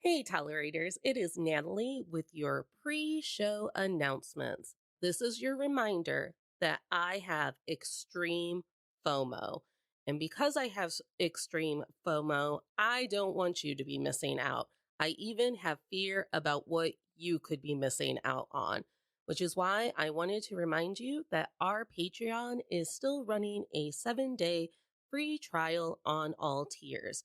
Hey, Tolerators, it is Natalie with your pre-show announcements. This is your reminder that I have extreme FOMO. And because I have extreme FOMO, I don't want you to be missing out. I even have fear about what you could be missing out on, which is why I wanted to remind you that our Patreon is still running a 7-day free trial on all tiers.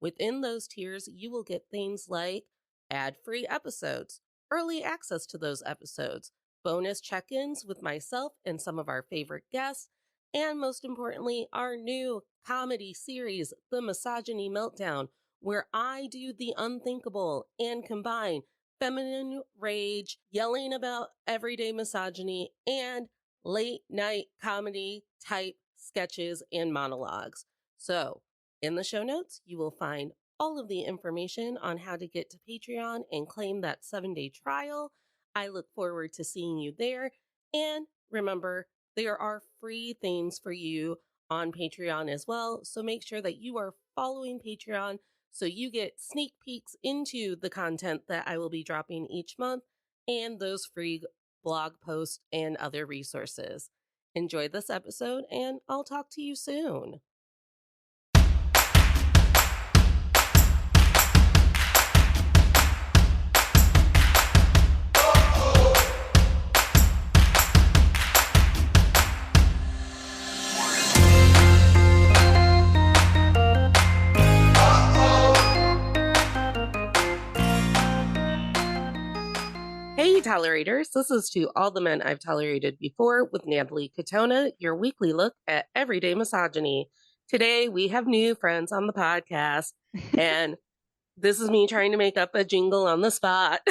Within those tiers, you will get things like ad-free episodes, early access to those episodes, bonus check-ins with myself and some of our favorite guests, and most importantly, our new comedy series, The Misogyny Meltdown, where I do the unthinkable and combine feminine rage, yelling about everyday misogyny, and late night comedy type sketches and monologues. So, in the show notes, you will find all of the information on how to get to Patreon and claim that 7-day trial. I look forward to seeing you there. And remember, there are free things for you on Patreon as well. So make sure that you are following Patreon so you get sneak peeks into the content that I will be dropping each month and those free blog posts and other resources. Enjoy this episode, and I'll talk to you soon. Hey, Tolerators. This is To All the Men I've Tolerated Before with Natalie Katona, your weekly look at everyday misogyny. Today, we have new friends on the podcast, and this is me trying to make up a jingle on the spot.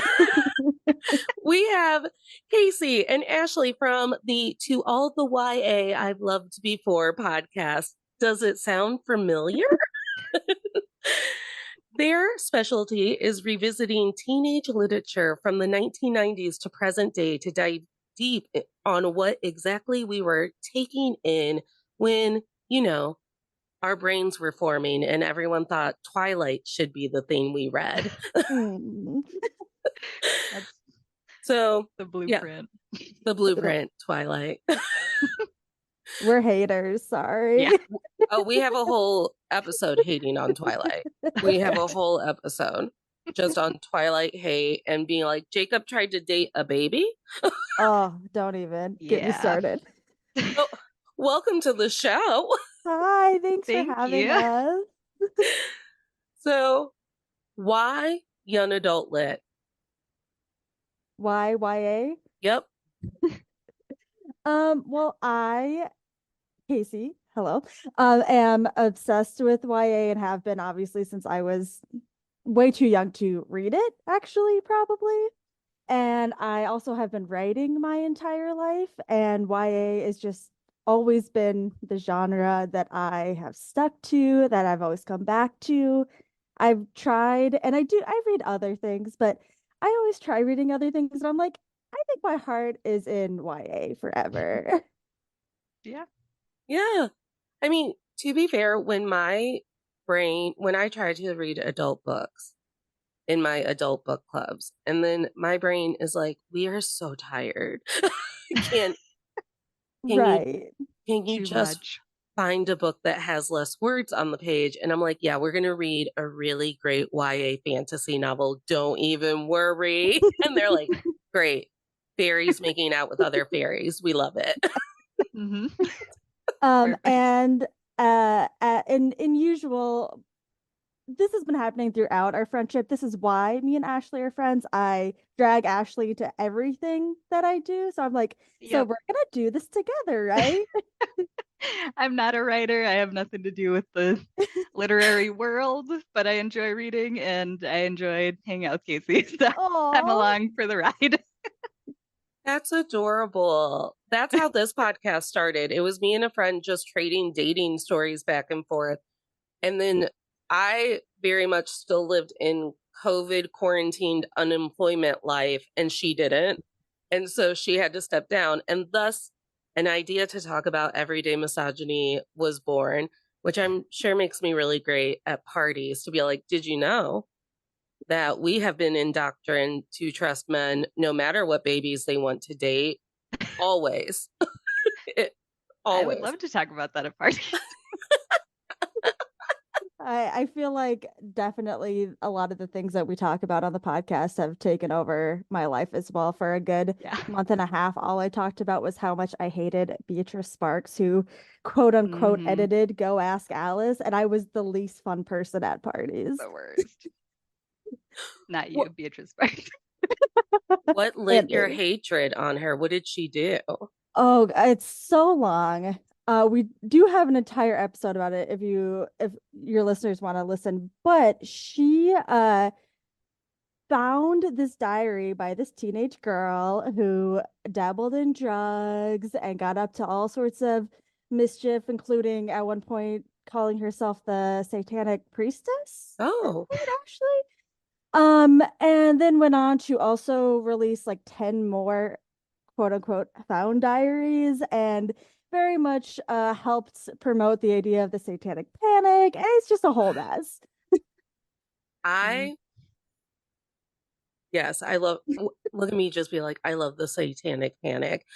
We have Kaycee and Ashley from the To All the YA I've Loved Before podcast. Does it sound familiar? Their specialty is revisiting teenage literature from the 1990s to present day to dive deep on what exactly we were taking in when, our brains were forming and everyone thought Twilight should be the thing we read. That's So the blueprint. Yeah, the blueprint, Twilight. We're haters, sorry. Yeah. Oh, we have a whole episode hating on Twilight. We have a whole episode just on Twilight hate and being like, Jacob tried to date a baby. Oh, don't even get me Yeah. started. Oh, welcome to the show. Hi, thanks Thank for having you. us. So, why young adult lit? Why YA? Yep. Well, Kaycee, hello, am obsessed with YA and have been obviously since I was way too young to read it, actually, probably. And I also have been writing my entire life, and YA has just always been the genre that I have stuck to, that I've always come back to. I've tried, and I read other things, but I always try reading other things, and I'm like, I think my heart is in YA forever. Yeah. Yeah. I mean, to be fair, when I try to read adult books in my adult book clubs, and then my brain is like, we are so tired. Can Right. you Too just much. find a book that has less words on the page? And I'm like, yeah, we're going to read a really great YA fantasy novel. Don't even worry. And they're like, great. Fairies making out with other fairies. We love it. Mm-hmm. And in usual, this has been happening throughout our friendship. This is why me and Ashley are friends. I drag Ashley to everything that I do. So I'm like, so Yep. we're gonna do this together, right? I'm not a writer. I have nothing to do with the literary world, but I enjoy reading and I enjoyed hanging out with Kaycee. So I'm Aw. along for the ride. That's adorable. That's how this podcast started. It was me and a friend just trading dating stories back and forth. And then I very much still lived in COVID quarantined unemployment life, and she didn't. And so she had to step down. And thus, an idea to talk about everyday misogyny was born, which I'm sure makes me really great at parties to be like, did you know that we have been indoctrined to trust men no matter what babies they want to date. Always. I would Always. love to talk about that at parties. I feel like definitely a lot of the things that we talk about on the podcast have taken over my life as well. For a good month and a half, all I talked about was how much I hated Beatrice Sparks, who quote unquote edited Go Ask Alice, and I was the least fun person at parties. The worst. Not you, Beatrice Sparks. What lit your hatred on her? What did she do? Oh, it's so long. We do have an entire episode about it if your listeners want to listen. But she found this diary by this teenage girl who dabbled in drugs and got up to all sorts of mischief, including at one point calling herself the Satanic Priestess. Oh, actually. And then went on to also release like 10 more quote unquote found diaries, and very much helped promote the idea of the Satanic Panic. And it's just a whole mess. Yes, I love, look at me just be like, I love the Satanic Panic.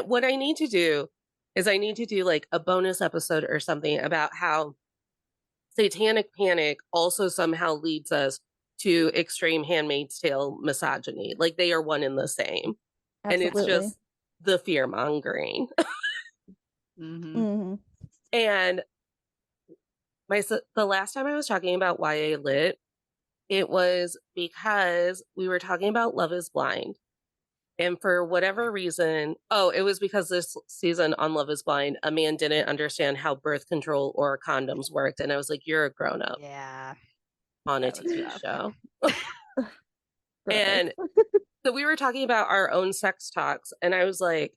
What I need to do is I need to do like a bonus episode or something about how Satanic Panic also somehow leads us to extreme Handmaid's Tale misogyny. Like they are one and the same. Absolutely. And it's just the fear mongering. And the last time I was talking about YA Lit, it was because we were talking about Love is Blind. And for whatever reason, it was because this season on Love is Blind, a man didn't understand how birth control or condoms worked. And I was like, you're a grown up. Yeah. On a TV show. And so we were talking about our own sex talks. And I was like,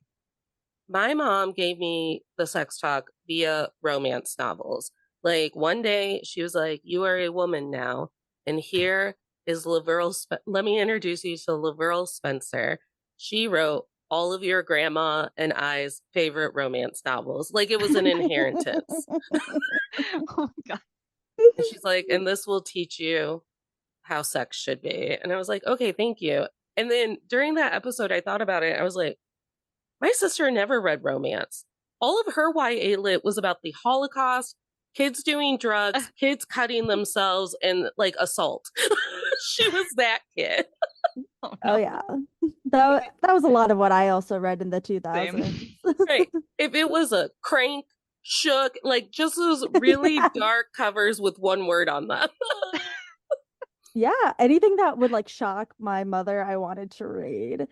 my mom gave me the sex talk via romance novels. Like one day she was like, you are a woman now. And here is Laverne. Let me introduce you to Laverne Spencer. She wrote all of your grandma and I's favorite romance novels. Like it was an inheritance. Oh my God. And she's like, and this will teach you how sex should be. And I was like, okay, thank you. And then during that episode, I thought about it. I was like, my sister never read romance. All of her YA Lit was about the Holocaust, kids doing drugs, kids cutting themselves, and like assault. She was that kid. Oh yeah. That was a lot of what I also read in the 2000s. Right. If it was a Crank, Shook, like just those really dark covers with one word on them. Yeah, anything that would like shock my mother, I wanted to read.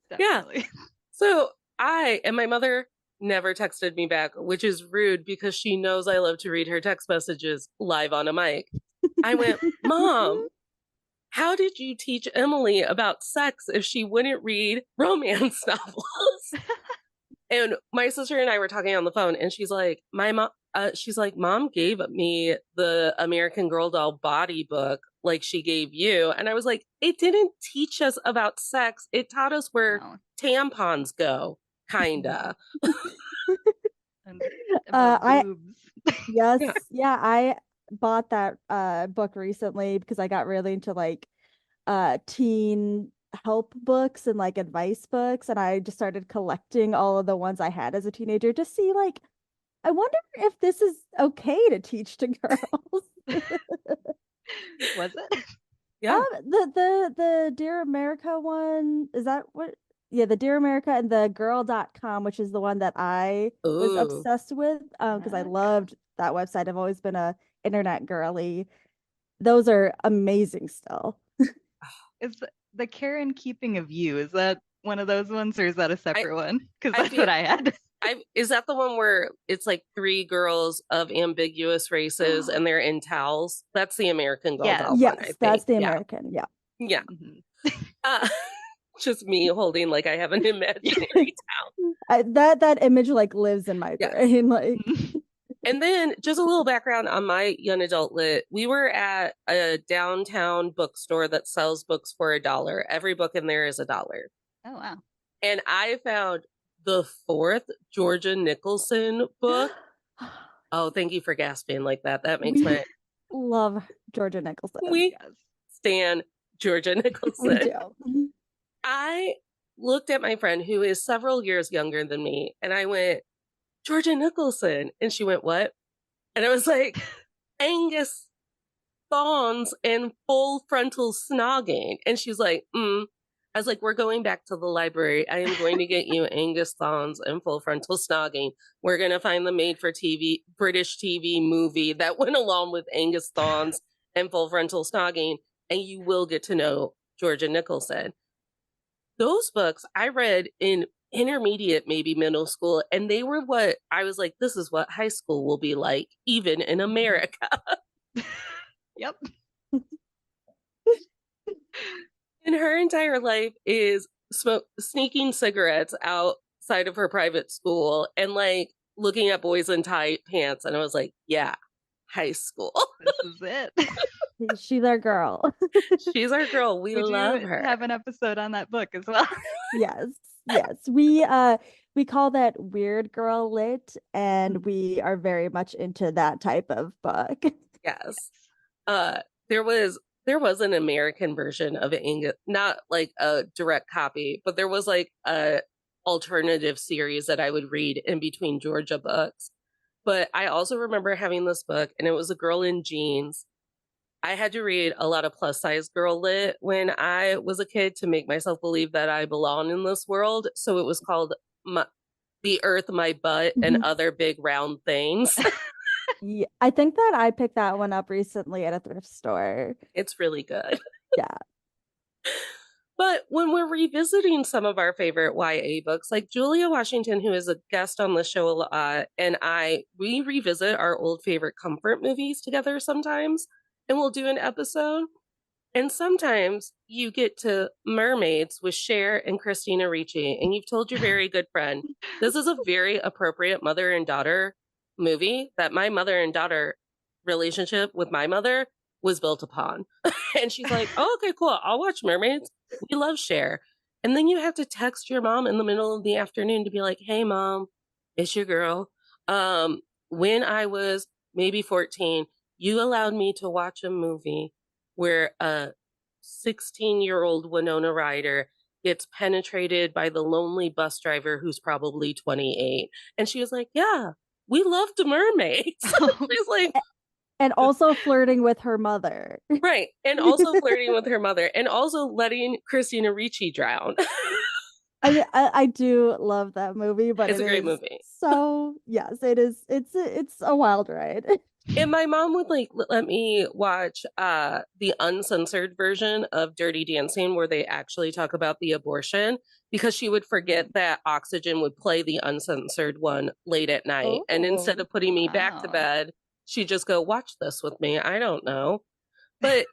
Definitely. Yeah. So my mother never texted me back, which is rude because she knows I love to read her text messages live on a mic. I went, Mom, how did you teach Emily about sex if she wouldn't read romance novels? And my sister and I were talking on the phone, and she's like, Mom gave me the American Girl doll body book like she gave you. And I was like, it didn't teach us about sex. It taught us where tampons go, kinda. I bought that book recently because I got really into like teen help books and like advice books, and I just started collecting all of the ones I had as a teenager to see like, I wonder if this is okay to teach to girls. Was it? Yeah. The Dear America one, is that what? Yeah, the Dear America and the girl.com, which is the one that I was obsessed with because I loved that website. I've always been a internet girly. Those are amazing still. Is the Karen Keeping of You, is that one of those ones, or is that a separate one? Because that's what I had. Is that the one where it's like 3 girls of ambiguous races and they're in towels? That's the American Girl doll one, I think. That's the American. Yeah. Yeah. Just me holding like I have an imaginary towel. That image like lives in my brain. Like. And then just a little background on my young adult lit. We were at a downtown bookstore that sells books for $1. Every book in there is $1. Oh, wow. And I found the 4th Georgia Nicholson book. Oh, thank you for gasping like that. That makes my... Love Georgia Nicholson. We stand Georgia We Nicholson. do. I looked at my friend who is several years younger than me, and I went, Georgia Nicholson. And she went, what? And I was like, Angus thongs and full frontal snogging. And she's like, I was like, we're going back to the library. I am going to get you Angus thongs and full frontal snogging. We're going to find the made for TV, British TV movie that went along with Angus thongs and full frontal snogging. And you will get to know Georgia Nicholson. Those books I read in intermediate, maybe middle school, and they were what I was like, this is what high school will be like, even in America. Yep. And her entire life is sneaking cigarettes outside of her private school and like looking at boys in tight pants. And I was like, yeah, high school. This is it. She's our girl. She's our girl. We love do her. have an episode on that book as well. Yes. We call that weird girl lit, and we are very much into that type of book. Yes. There was an American version of Angus, not like a direct copy, but there was like a alternative series that I would read in between Georgia books. But I also remember having this book, and it was a girl in jeans. I had to read a lot of plus size girl lit when I was a kid to make myself believe that I belong in this world. So it was called The Earth, My Butt, and Other Big Round Things. Yeah, I think that I picked that one up recently at a thrift store. It's really good. Yeah. But when we're revisiting some of our favorite YA books, like Julia Washington, who is a guest on the show a lot, and we revisit our old favorite comfort movies together sometimes, and we'll do an episode. And sometimes you get to Mermaids with Cher and Christina Ricci, and you've told your very good friend, this is a very appropriate mother and daughter movie that my mother and daughter relationship with my mother was built upon. And she's like, oh, okay, cool. I'll watch Mermaids. We love Cher. And then you have to text your mom in the middle of the afternoon to be like, hey, mom, it's your girl. When I was maybe 14, you allowed me to watch a movie where a 16-year-old Winona Ryder gets penetrated by the lonely bus driver who's probably 28. And she was like, yeah, we loved Mermaids. She's like, and also flirting with her mother. Right. And also flirting with her mother, and also letting Christina Ricci drown. I mean, I do love that movie, but it's a great movie. So yes, it is. It's a wild ride. And my mom would like let me watch the uncensored version of Dirty Dancing, where they actually talk about the abortion, because she would forget that Oxygen would play the uncensored one late at night. And instead of putting me back to bed, she'd just go, watch this with me. I don't know. But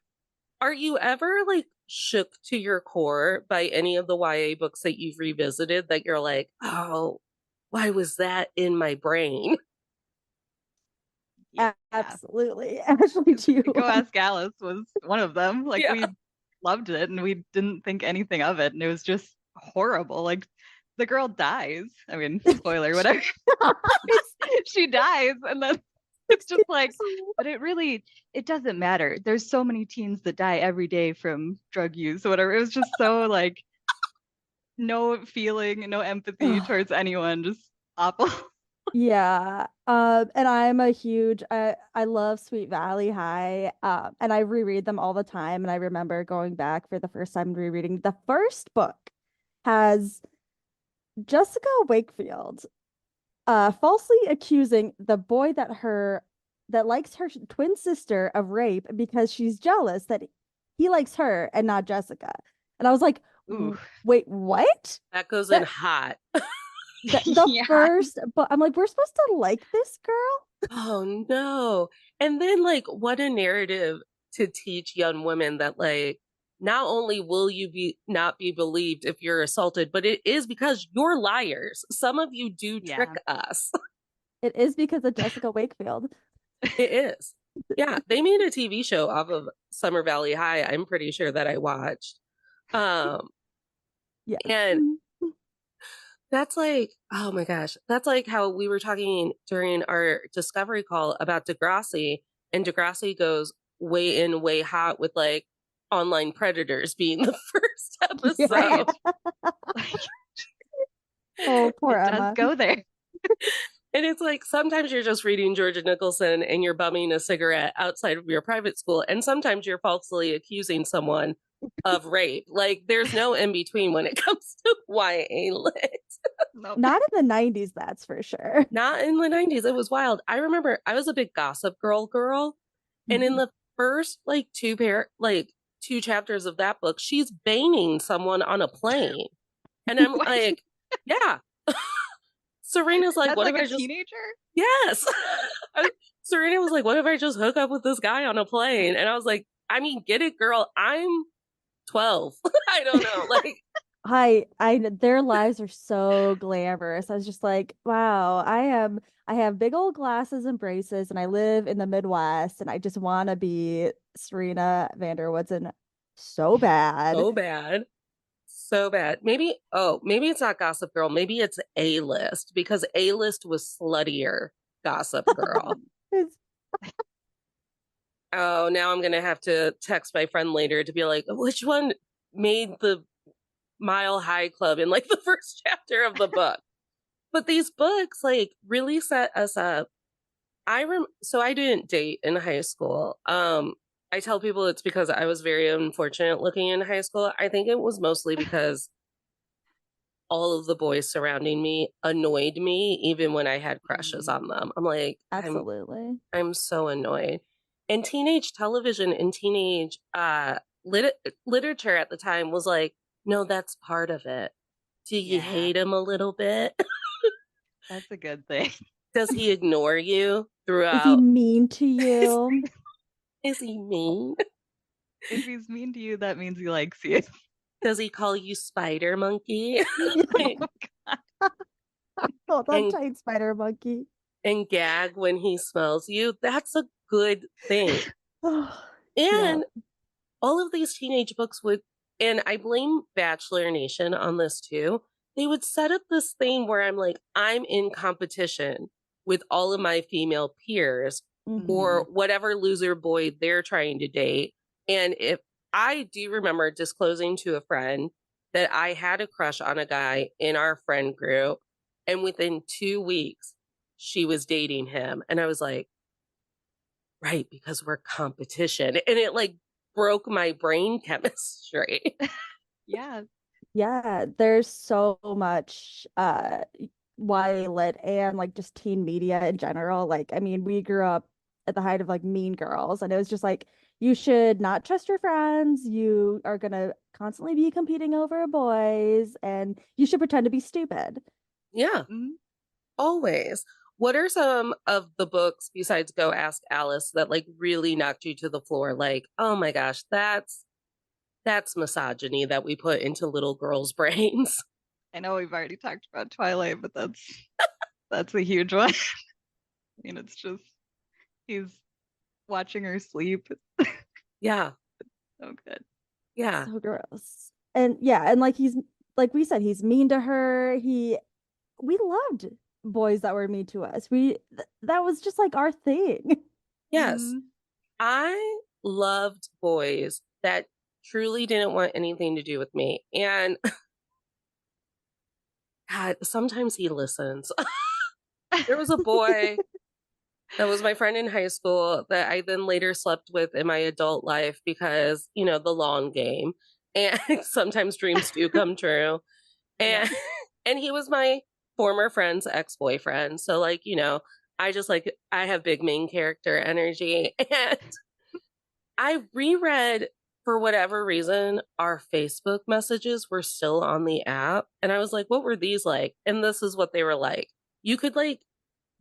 are you ever like shook to your core by any of the YA books that you've revisited that you're like, oh, why was that in my brain? Yeah. Absolutely. Ashley, do you Go Ask Alice was one of them. Like, we loved it and we didn't think anything of it. And it was just horrible. Like, the girl dies. I mean, spoiler, whatever. She dies. And then it's just like, but it doesn't matter. There's so many teens that die every day from drug use or whatever. It was just so like, no feeling, no empathy towards anyone, just awful. Yeah. And I'm a huge I love Sweet Valley High. And I reread them all the time. And I remember going back for the first time and rereading. The first book has Jessica Wakefield falsely accusing the boy that likes her twin sister of rape because she's jealous that he likes her and not Jessica. And I was like, ooh, wait, what? That goes in hot. The first, but I'm like, we're supposed to like this girl? Oh no. And then like, what a narrative to teach young women that like, not only will you not be believed if you're assaulted, but it is because you're liars. Some of you do trick us. It is because of Jessica Wakefield. It is. Yeah, they made a TV show off of Summer Valley High. I'm pretty sure that I watched. Yeah. And that's like, oh my gosh, that's like how we were talking during our discovery call about Degrassi, and Degrassi goes way in, way hot with like online predators being the first episode. Yeah. Oh, poor It does Emma. go there. And it's like sometimes you're just reading Georgia Nicholson and you're bumming a cigarette outside of your private school, and sometimes you're falsely accusing someone of rape. Like there's no in between when it comes to YA lit. Nope. Not in the 90s, that's for sure. Not in the 90s. It was wild. I remember I was a big Gossip Girl, and in the first like two chapters of that book, she's banging someone on a plane. And I'm What? like, yeah. Serena's like, That's what like if I a just teenager? Yes. Serena was like, what if I just hook up with this guy on a plane? And I was like, I mean, get it, girl. I'm 12. I don't know. Like, Their lives are so glamorous. I was just like, wow, I have big old glasses and braces, and I live in the Midwest, and I just want to be Serena van der Woodsen so bad. so bad. So bad. Maybe it's not Gossip Girl. Maybe it's A List because A List was sluttier Gossip Girl. It's- Oh, now I'm going to have to text my friend later to be like, which one made the Mile High Club in like the first chapter of the book? But these books like really set us up. So I didn't date in high school. I tell people it's because I was very unfortunate looking in high school. I think it was mostly because all of the boys surrounding me annoyed me even when I had crushes on them. I'm like, Absolutely. I'm so annoyed. And teenage television and teenage literature at the time was like, no, that's part of it. Do you hate him a little bit? That's a good thing. Does he ignore you Is he throughout? mean to you? Is he mean? If he's mean to you, that means he likes you. Does he call you Spider Monkey? Oh, that and, giant spider monkey. and gag when he smells you? That's a good thing. Oh, yeah. And all of these teenage books would, and I blame Bachelor Nation on this too, they would set up this thing where I'm like, I'm in competition with all of my female peers or whatever loser boy they're trying to date. And if I do remember disclosing to a friend that I had a crush on a guy in our friend group, and within 2 weeks, she was dating him. And I was like, right, because we're competition. And it like broke my brain chemistry. Yeah. Yeah, there's so much YA lit and like just teen media in general. Like, I mean, we grew up at the height of like Mean Girls, and it was just like you should not trust your friends. You are gonna constantly be competing over boys, and you should pretend to be stupid. Yeah, always. What are some of the books besides Go Ask Alice that like really knocked you to the floor? Like, oh my gosh, that's misogyny that we put into little girls' brains. I know we've already talked about Twilight, but that's a huge one. I mean, it's just he's watching her sleep. Yeah. So good. Yeah. So gross. And yeah, and like he's like we said, he's mean to her. We loved boys that were mean to us. That was just like our thing. Yes. I loved boys that truly didn't want anything to do with me. And God, sometimes he listens. There was a boy that was my friend in high school that I then later slept with in my adult life because, the long game. And sometimes dreams do come true. And and he was my former friend's ex-boyfriend. So like, I have big main character energy. And I reread, for whatever reason, our Facebook messages were still on the app. And I was like, what were these like? And this is what they were like. You could like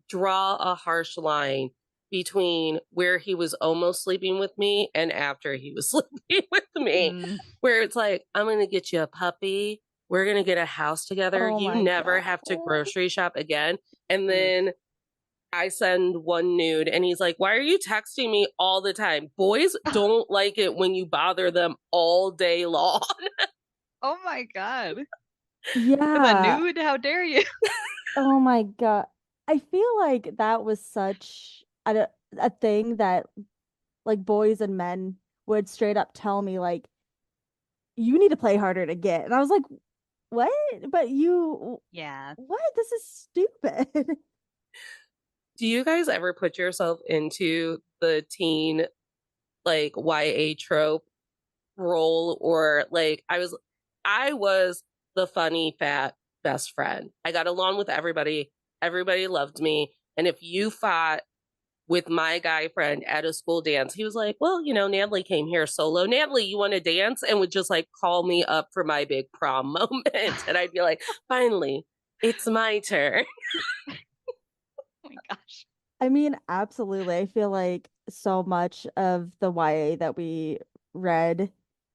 draw a harsh line between where he was almost sleeping with me and after he was sleeping with me, where it's like, I'm going to get you a puppy. We're going to get a house together. Oh You my never God. have to grocery shop again. And then I send one nude and he's like, why are you texting me all the time? Boys don't like it when you bother them all day long. Oh my God. Yeah. With a nude? How dare you? Oh my God. I feel like that was such a thing that like boys and men would straight up tell me like, you need to play harder to get. And I was like, what? But you, Yeah. what? This is stupid. Do you guys ever put yourself into the teen like YA trope role, or like I was the funny fat best friend. I got along with everybody. Everybody loved me. And if you fought with my guy friend at a school dance, he was like, well, Natalie came here solo. Natalie, you want to dance? And would just like call me up for my big prom moment. And I'd be like, finally, it's my turn. Oh my gosh. I mean, absolutely. I feel like so much of the YA that we read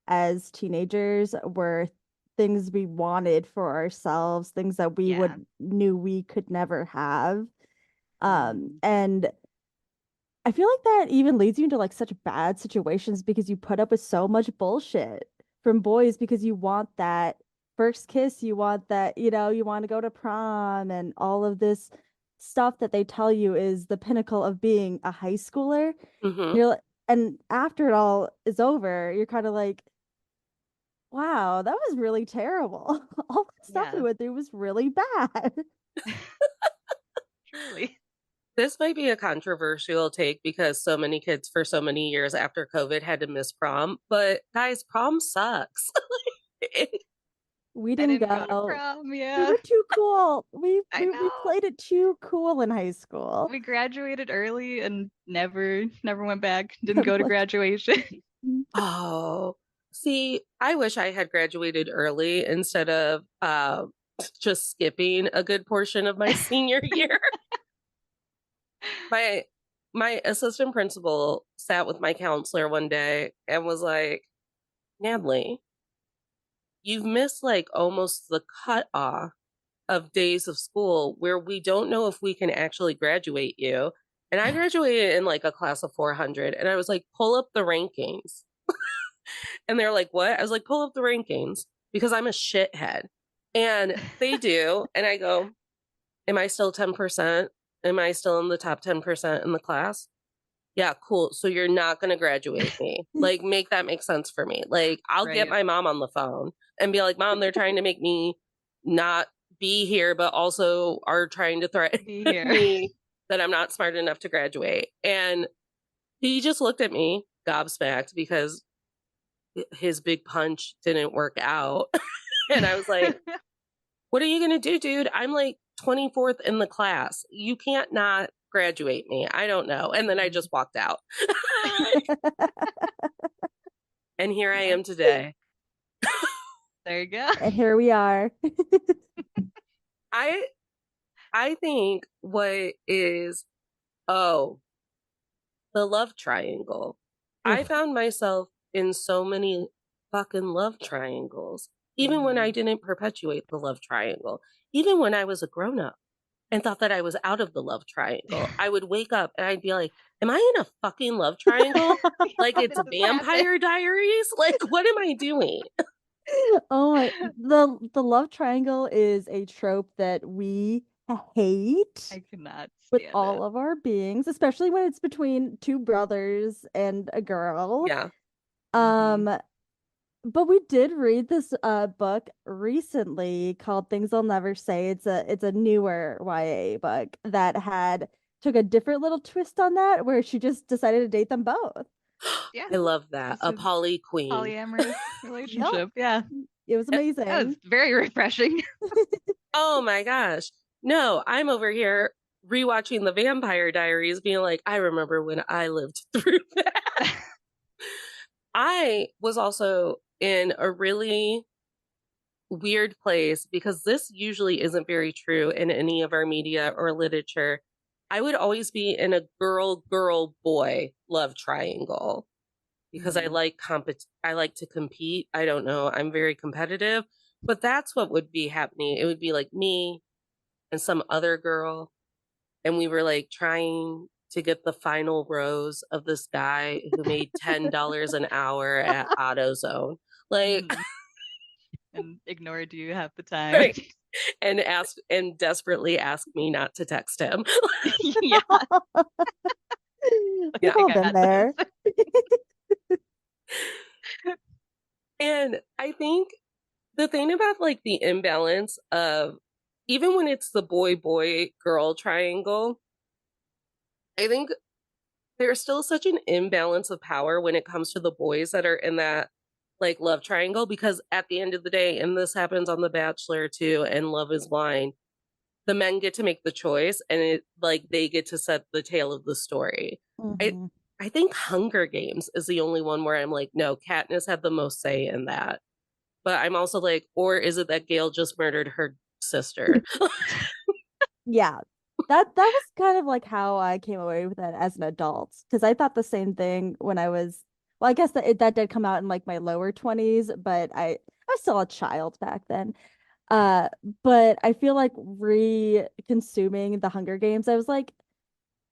as teenagers were things we wanted for ourselves, things that we Yeah. would knew we could never have. Mhm. And I feel like that even leads you into like such bad situations because you put up with so much bullshit from boys because you want that first kiss, you want that, you want to go to prom and all of this stuff that they tell you is the pinnacle of being a high schooler. Mm-hmm. You're like, and after it all is over, you're kind of like, wow, that was really terrible. All that stuff we Yeah. went through was really bad. Truly. This might be a controversial take because so many kids for so many years after COVID had to miss prom. But guys, prom sucks. It- We I didn't didn't go to go. prom. We Yeah. were too cool. We I we, we know. played it too cool in high school. We graduated early and never went back. Didn't go to Like, graduation. oh, see, I wish I had graduated early instead of just skipping a good portion of my senior year. My my assistant principal sat with my counselor one day and was like, Natalie, you've missed like almost the cutoff of days of school where we don't know if we can actually graduate you. And I graduated in like a class of 400. And I was like, pull up the rankings. And they're like, what? I was like, pull up the rankings because I'm a shithead. And they do. And I go, am I still 10%? Am I still in the top 10% in the class? Yeah, cool. So you're not going to graduate me. Like, make that make sense for me. Like, I'll get Right. my mom on the phone and be like, Mom, they're trying to make me not be here, but also are trying to threaten Be here. me that I'm not smart enough to graduate. And he just looked at me gobsmacked because his big punch didn't work out. And I was like, what are you going to do, dude? I'm like 24th in the class. You can't not graduate me. I don't know. And then I just walked out. And here I Yeah. am today. There you go. and here we are. I I think what is oh, the love triangle. I Ugh. found myself in so many fucking love triangles, even when I Mhm. didn't perpetuate the love triangle, even when I was a grown up and thought that I was out of the love triangle. I would wake up and I'd be like, am I in a fucking love triangle? Like it's This is happening. Vampire Diaries? Like, what am I doing? Oh my, the love triangle is a trope that we hate I cannot with stand all it. of our beings, especially when it's between two brothers and a girl. Yeah. Mhm. Um, but we did read this book recently called Things I'll Never Say. It's a newer YA book that had took a different little twist on that where she just decided to date them both. Yeah. I love that. Just A a poly queen. polyamorous Yep. relationship. Yeah. It was That was amazing. very refreshing. Oh my gosh. No, I'm over here rewatching the Vampire Diaries, being like, I remember when I lived through that. I was also in a really weird place because this usually isn't very true in any of our media or literature. I would always be in a girl boy love triangle because Mhm. I like to compete. I don't know. I'm very competitive, but that's what would be happening. It would be like me and some other girl, and we were like trying to get the final rose of this guy who made $10 an hour at AutoZone. Like, Mhm. And ignored you half the time. right. And asked and desperately asked me not to text him. Yeah. Yeah. We've I all been got this. there. And I think the thing about like the imbalance of even when it's the boy boy girl triangle, I think there's still such an imbalance of power when it comes to the boys that are in that like love triangle, because at the end of the day, and this happens on The Bachelor too and Love is Blind, the men get to make the choice and it like they get to set the tale of the story. I Mhm. I think Hunger Games is the only one where I'm like, no, Katniss had the most say in that. But I'm also like, or is it that Gail just murdered her sister? Yeah. That was kind of like how I came away with it as an adult because I thought the same thing when I was well, I guess that did come out in like my lower 20s, but I was still a child back then. Uh, but I feel like re-consuming the Hunger Games, I was like,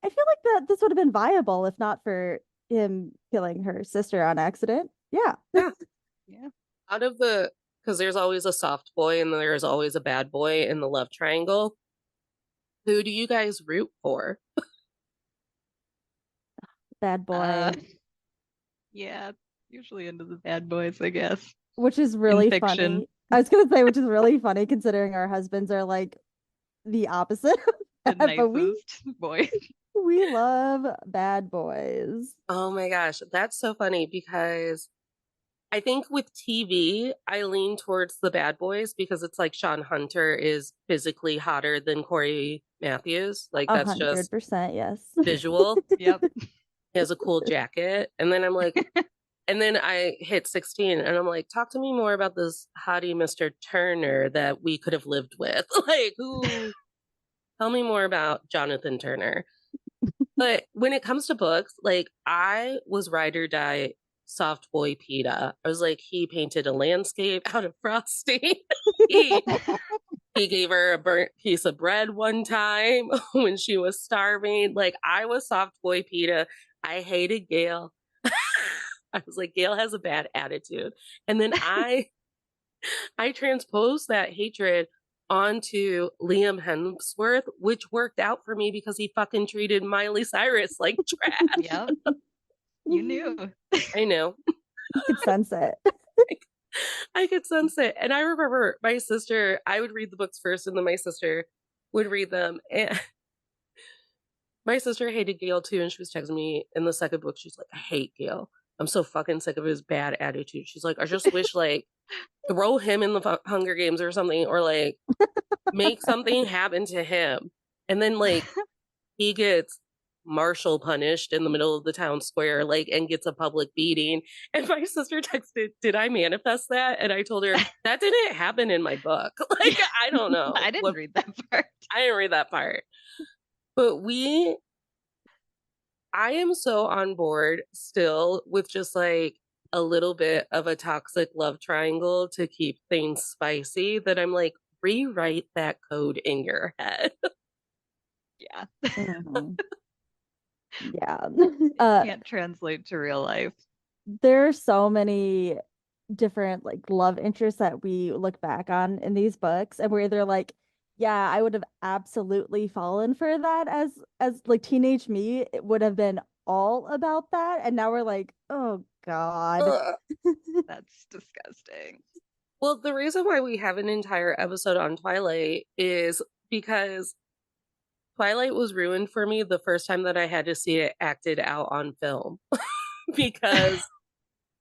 I feel like that this would have been viable if not for him killing her sister on accident. Yeah. Yeah. Yeah. Out of the, because there's always a soft boy and there's always a bad boy in the love triangle. Who do you guys root for? Bad Uh, boy, yeah, usually into the bad boys, I guess. which is In really fiction, funny. I was gonna say, which is really funny considering our husbands are like the opposite of the that, but we nicest boy. we love bad boys. Oh my gosh, that's so funny because I think with TV, I lean towards the bad boys because it's like Sean Hunter is physically hotter than Corey Matthews. Like A that's hundred just percent, yes. visual. Yep. He has a cool jacket. And then I'm like, and then I hit 16 and I'm like, talk to me more about this hottie Mr. Turner that we could have lived with. Like, who? Tell me more about Jonathan Turner. But when it comes to books, like I was ride or die soft boy PETA. I was like, he painted a landscape out of frosting. he he gave her a burnt piece of bread one time when she was starving. Like I was soft boy PETA. I hated Gail. I was like, Gail has a bad attitude. And then I transposed that hatred onto Liam Hemsworth, which worked out for me because he fucking treated Miley Cyrus like trash. Yep. You knew. I know. You could sense it. I could sense it. And I remember my sister, I would read the books first and then my sister would read them. And my sister hated Gail too. And she was texting me in the second book. She's like, I hate Gail. I'm so fucking sick of his bad attitude. She's like, I just wish like throw him in the Hunger Games or something, or like make something happen to him. And then like he gets martial punished in the middle of the town square, like, and gets a public beating. And my sister texted, did I manifest that? And I told her that didn't happen in my book. Like, I don't know. I didn't read that part. I didn't read that part. But I am so on board still with just like a little bit of a toxic love triangle to keep things spicy, that I'm like, rewrite that code in your head. Yeah. Mhm. Yeah. Can't translate to real life. There are so many different like love interests that we look back on in these books and where they're like, yeah, I would have absolutely fallen for that as like teenage me. It would have been all about that. And now we're like, oh God. Ugh. That's disgusting. Well, the reason why we have an entire episode on Twilight is because Twilight was ruined for me the first time that I had to see it acted out on film. Because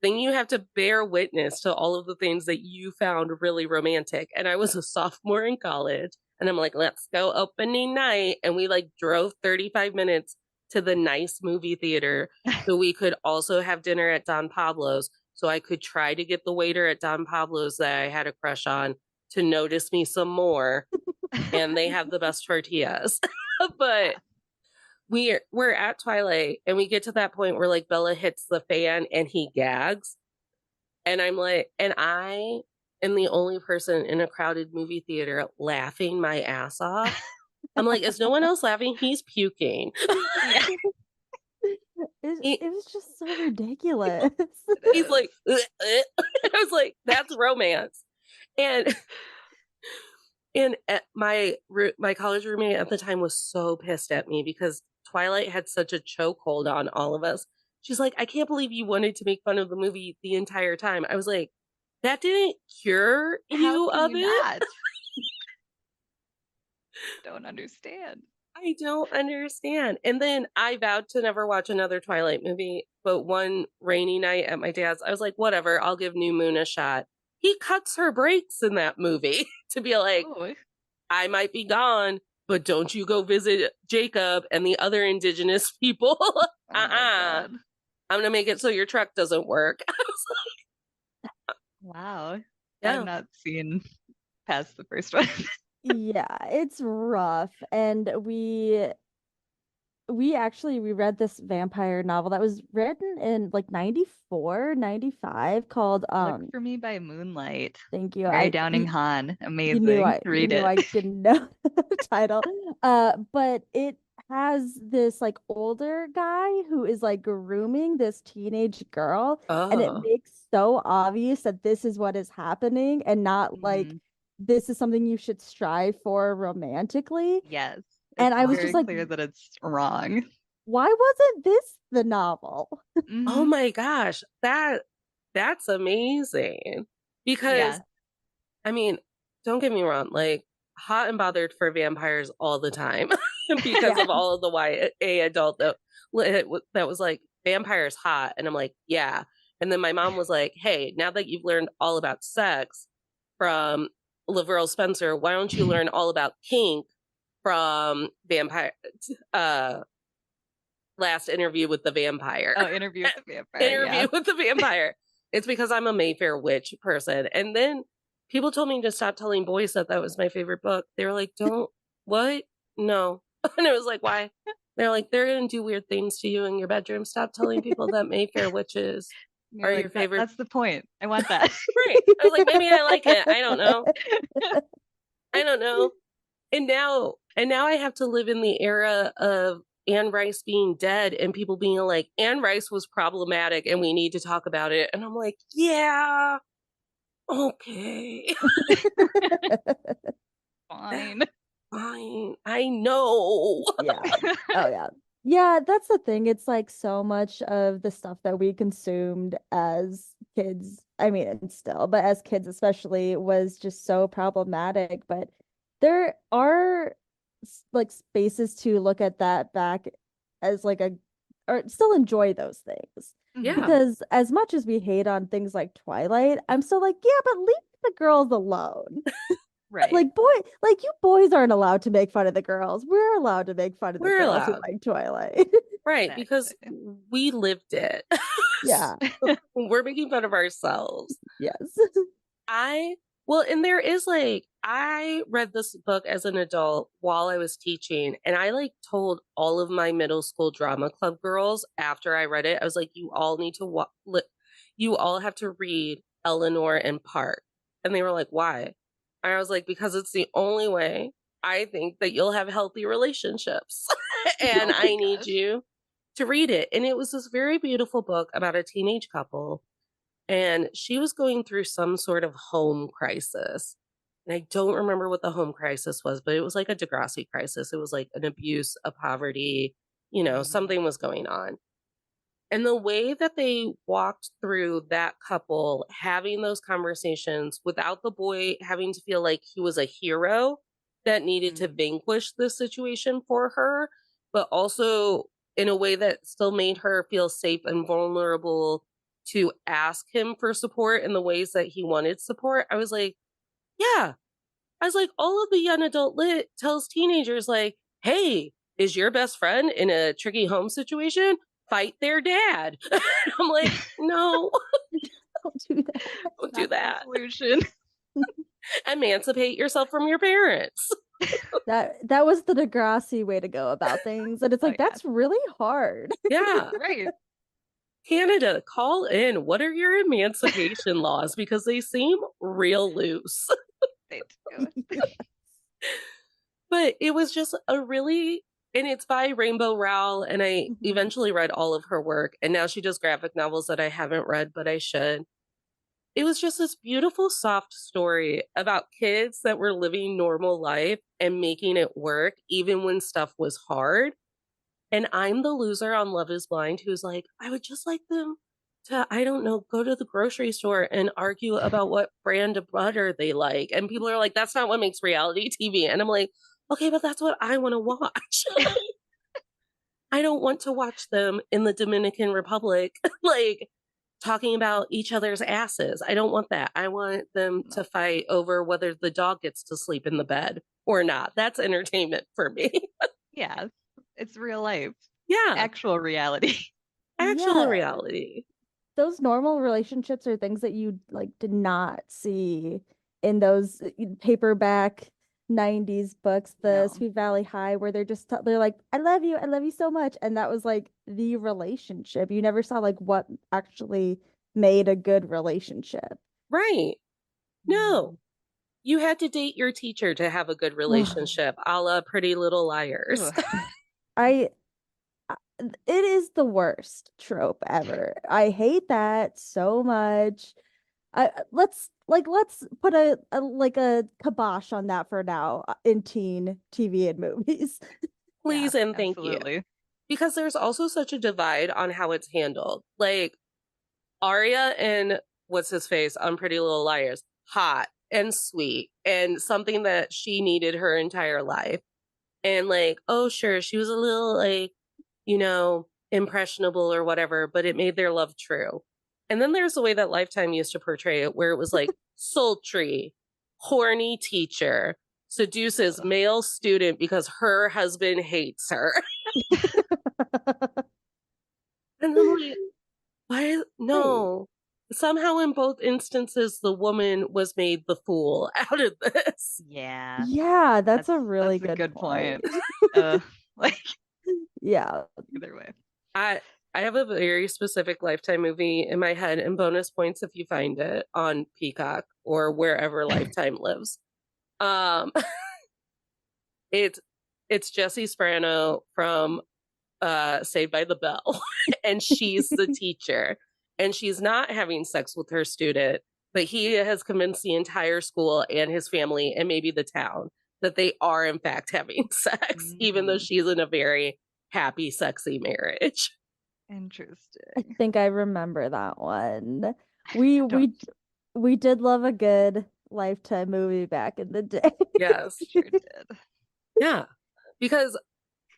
then you have to bear witness to all of the things that you found really romantic. And I was a sophomore in college, and I'm like, let's go opening night. And we like drove 35 minutes to the nice movie theater so we could also have dinner at Don Pablo's. So I could try to get the waiter at Don Pablo's that I had a crush on to notice me some more. And they have the best tortillas. But we're at Twilight and we get to that point where like Bella hits the fan and he gags. And I'm like, and I am the only person in a crowded movie theater laughing my ass off. I'm like, is no one else laughing? He's puking. Yeah. It was just so ridiculous. He's like, I was like, that's romance. And my college roommate at the time was so pissed at me because Twilight had such a chokehold on all of us. She's like, I can't believe you wanted to make fun of the movie the entire time. I was like, that didn't cure How you can of you it. not? Don't understand. I don't understand. And then I vowed to never watch another Twilight movie. But one rainy night at my dad's, I was like, whatever, I'll give New Moon a shot. He cuts her breaks in that movie to be like, Oh, I might be gone, but don't you go visit Jacob and the other indigenous people. oh my God. I'm going to make it so your truck doesn't work. Wow. I've Yeah. not seen past the first one. Yeah, it's rough. And we read this vampire novel that was written in like 94, 95, called Look for Me by Moonlight. thank you. Mary Downing Hahn. You knew Amazing. you Read knew it. I didn't know the title. But it has this like older guy who is like grooming this teenage girl, and it Oh, makes so obvious that this is what is happening and not like Mhm. this is something you should strive for romantically. Yes. And It's I was just very like, clear that it's wrong. why wasn't this the novel? oh Hmm. my gosh. That's amazing. Because Yeah. I mean, don't get me wrong, like hot and bothered for vampires all the time because Yeah. of all of the YA adult that was like vampires hot, and I'm like, yeah. And then my mom was like, hey, now that you've learned all about sex from Laverne Spencer, why don't you learn all about kink from Vampire uh Last Interview with the Vampire? Oh, Interview with the Vampire. Yeah. Interview with the Vampire. It's because I'm a Mayfair witch person. And then people told me to stop telling boys that that was my favorite book. They were like, don't, what? No. And it was like, why? They're like, they're going to do weird things to you in your bedroom. Stop telling people that Mayfair witches And are you're your like, favorite. that's the point. I want that. Right. I was like, maybe I like it. I don't know. I don't know. And now I have to live in the era of Anne Rice being dead and people being like, Anne Rice was problematic and we need to talk about it. And I'm like, yeah, okay, Fine. fine. I know. Yeah. Oh yeah. Yeah, that's the thing. It's like so much of the stuff that we consumed as kids, I mean, and still, but as kids especially, was just so problematic. But there are like spaces to look at that back as like a, or still enjoy those things. Mhm. Yeah. Because as much as we hate on things like Twilight, I'm still like, yeah, but leave the girls alone. Right. Like like you boys aren't allowed to make fun of the girls. We're allowed to make fun of the We're girls who allowed. like Twilight. Right. Because Exactly. we lived it. Yeah. We're making fun of ourselves. Yes. I well, and there is like I read this book as an adult while I was teaching, and I like told all of my middle school drama club girls after I read it, I was like, you all need to you all have to read Eleanor and Park, and they were like, why? And I was like, because it's the only way I think that you'll have healthy relationships, and Oh my I need gosh. you to read it. And it was this very beautiful book about a teenage couple and she was going through some sort of home crisis. And I don't remember what the home crisis was, but it was like a Degrassi crisis. It was like an abuse, a poverty, Mhm. something was going on. And the way that they walked through that couple having those conversations without the boy having to feel like he was a hero that needed to Mhm. vanquish this situation for her, but also in a way that still made her feel safe and vulnerable to ask him for support in the ways that he wanted support. I was like, yeah. I was like, all of the young adult lit tells teenagers, like, hey, is your best friend in a tricky home situation? Fight their dad. I'm like, no, Don't do that. don't do Not the that. solution. Emancipate yourself from your parents. That was the Degrassi way to go about things. And it's Oh like yeah. that's really hard. Yeah. Right. Canada, call in. What are your emancipation laws? Because they seem real loose. They do. But it was just a really, and it's by Rainbow Rowell. And I Mhm. eventually read all of her work. And now she does graphic novels that I haven't read, but I should. It was just this beautiful, soft story about kids that were living normal life and making it work, even when stuff was hard. And I'm the loser on Love is Blind who's like, I would just like them to, I don't know, go to the grocery store and argue about what brand of butter they like. And people are like, that's not what makes reality TV. And I'm like, okay, but that's what I want to watch. I don't want to watch them in the Dominican Republic, like talking about each other's asses. I don't want that. I want them to fight over whether the dog gets to sleep in the bed or not. That's entertainment for me. Yeah, it's real life. Yeah. Actual reality. Actual reality. Those normal relationships are things that you like did not see in those paperback 90s books, the Sweet Valley High, where they're like, I love you so much. And that was like the relationship. You never saw like what actually made a good relationship. Right. No. You had to date your teacher to have a good relationship, a la Pretty Little Liars. It is the worst trope ever. I hate that so much. Let's put a kibosh on that for now in teen TV and movies. Please and thank you. Because there's also such a divide on how it's handled. Like Arya and what's his face on Pretty Little Liars, hot and sweet and something that she needed her entire life. And like, oh sure, she was a little like, you know, impressionable or whatever, but it made their love true. And then there's the way that Lifetime used to portray it, where it was like sultry, horny teacher seduces male student because her husband hates her. And I'm like, why? No. Somehow in both instances, the woman was made the fool out of this. Yeah. Yeah, that's a really good point. Like, yeah. Either way. I have a very specific Lifetime movie in my head, and bonus points if you find it on Peacock or wherever Lifetime lives. It's Jessie Sprano from Saved by the Bell, and she's the teacher, and she's not having sex with her student, but he has convinced the entire school and his family and maybe the town that they are in fact having sex, even though she's in a very happy, sexy marriage. Interesting. I think I remember that one. We did love a good Lifetime movie back in the day. Yes. Sure did. Yeah. Because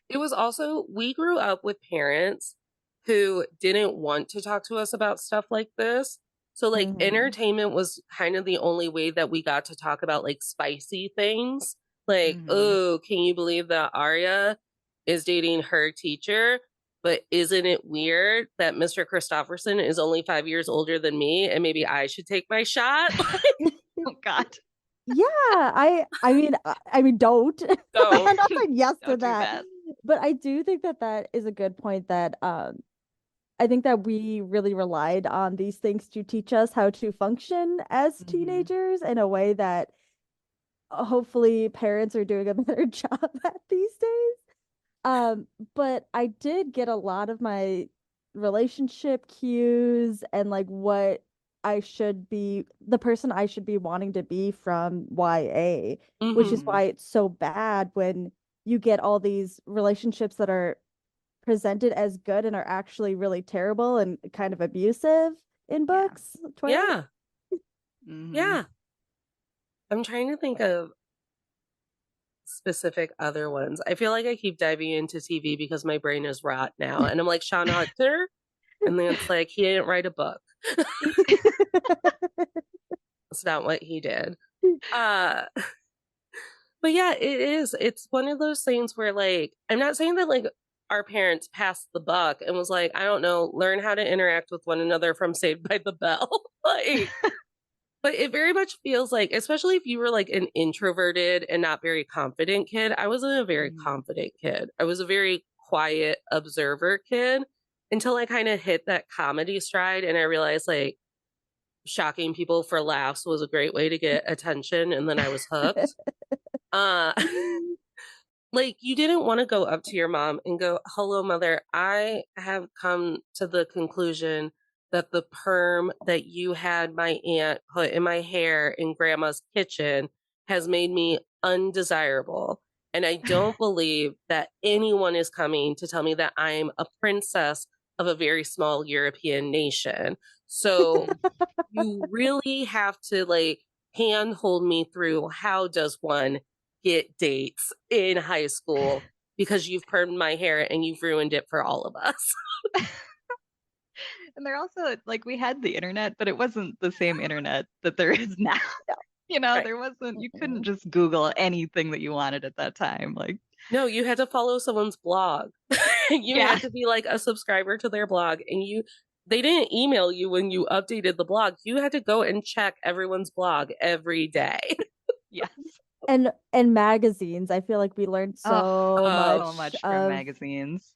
it was also, we grew up with parents who didn't want to talk to us about stuff like this. So like entertainment was kind of the only way that we got to talk about like spicy things. Like, oh, can you believe that Arya is dating her teacher? But isn't it weird that Mr. Christopherson is only 5 years older than me and maybe I should take my shot? Oh God. Yeah, I mean don't. I'm not saying yes to that. But I do think that is a good point that I think that we really relied on these things to teach us how to function as teenagers in a way that hopefully parents are doing a better job at these days. But I did get a lot of my relationship cues and like what I should be, the person I should be wanting to be from YA, which is why it's so bad when you get all these relationships that are presented as good and are actually really terrible and kind of abusive in books. Yeah. Yeah. I'm trying to think of specific other ones. I feel like I keep diving into TV because my brain is rot now. And I'm like, Sean Arthur. And then it's like, he didn't write a book. That's not what he did. But yeah, it's one of those things where like, I'm not saying that like our parents passed the buck and was like, I don't know, learn how to interact with one another from Saved by the Bell. Like, but it very much feels like, especially if you were like an introverted and not very confident kid. I wasn't a very confident kid. I was a very quiet observer kid until I kind of hit that comedy stride and I realized like shocking people for laughs was a great way to get attention. And then I was hooked. Like you didn't want to go up to your mom and go, hello, mother. I have come to the conclusion that the perm that you had my aunt put in my hair in grandma's kitchen has made me undesirable. And I don't believe that anyone is coming to tell me that I'm a princess of a very small European nation. So you really have to like handhold me through how does one get dates in high school because you've permed my hair and you've ruined it for all of us. And they're also like we had the internet, but it wasn't the same internet that there is now. Right. There wasn't, you couldn't just Google anything that you wanted at that time. Like, No, you had to follow someone's blog. You yeah, had to be like a subscriber to their blog, and they didn't email you when you updated the blog. You had to go and check everyone's blog every day. yes. And magazines. I feel like we learned Oh, so so much much from of magazines,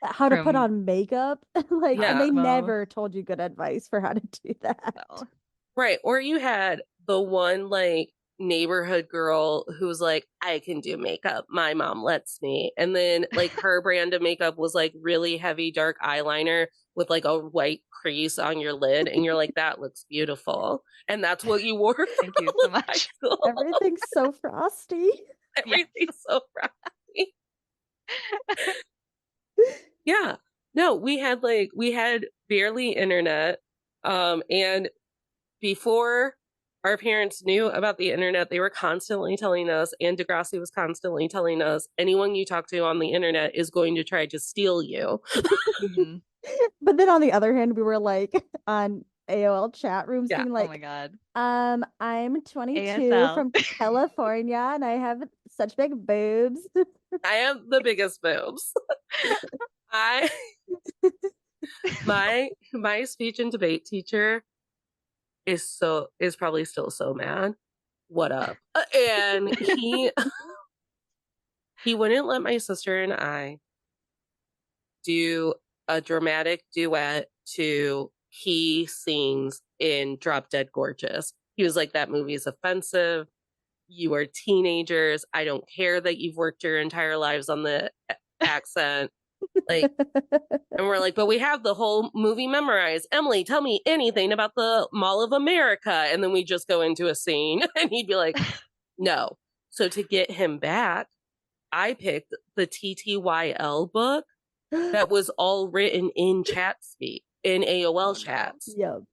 how to put from on makeup. Like, and Yeah. they Cosmo. never told you good advice for how to do that. No. Right. Or you had the one like neighborhood girl who's like, I can do makeup. My mom lets me. And then like her brand of makeup was like really heavy, dark eyeliner with like a white crease on your lid. And you're like, that looks beautiful. And that's what you wore for Thank you all so of high much. school. Everything's so frosty. Yes. Everything's so frosty. Yeah. No, we had barely internet. And before our parents knew about the internet, they were constantly telling us, and Degrassi was constantly telling us, anyone you talk to on the internet is going to try to steal you. Mhm. But then on the other hand, we were like on AOL chat rooms Yeah. being Oh my like, God. I'm 22 ASL. from California and I have such big boobs. I have the biggest boobs. I my speech and debate teacher is probably still so mad. What up? And he wouldn't let my sister and I do a dramatic duet to He Sings in Drop Dead Gorgeous. He was like, that movie is offensive. You are teenagers. I don't care that you've worked your entire lives on the accent. Like, and we're like, but we have the whole movie memorized. Emily, tell me anything about the Mall of America. And then we just go into a scene and he'd be like, no. So to get him back, I picked the TTYL book that was all written in chat speak, in AOL chats. Yep.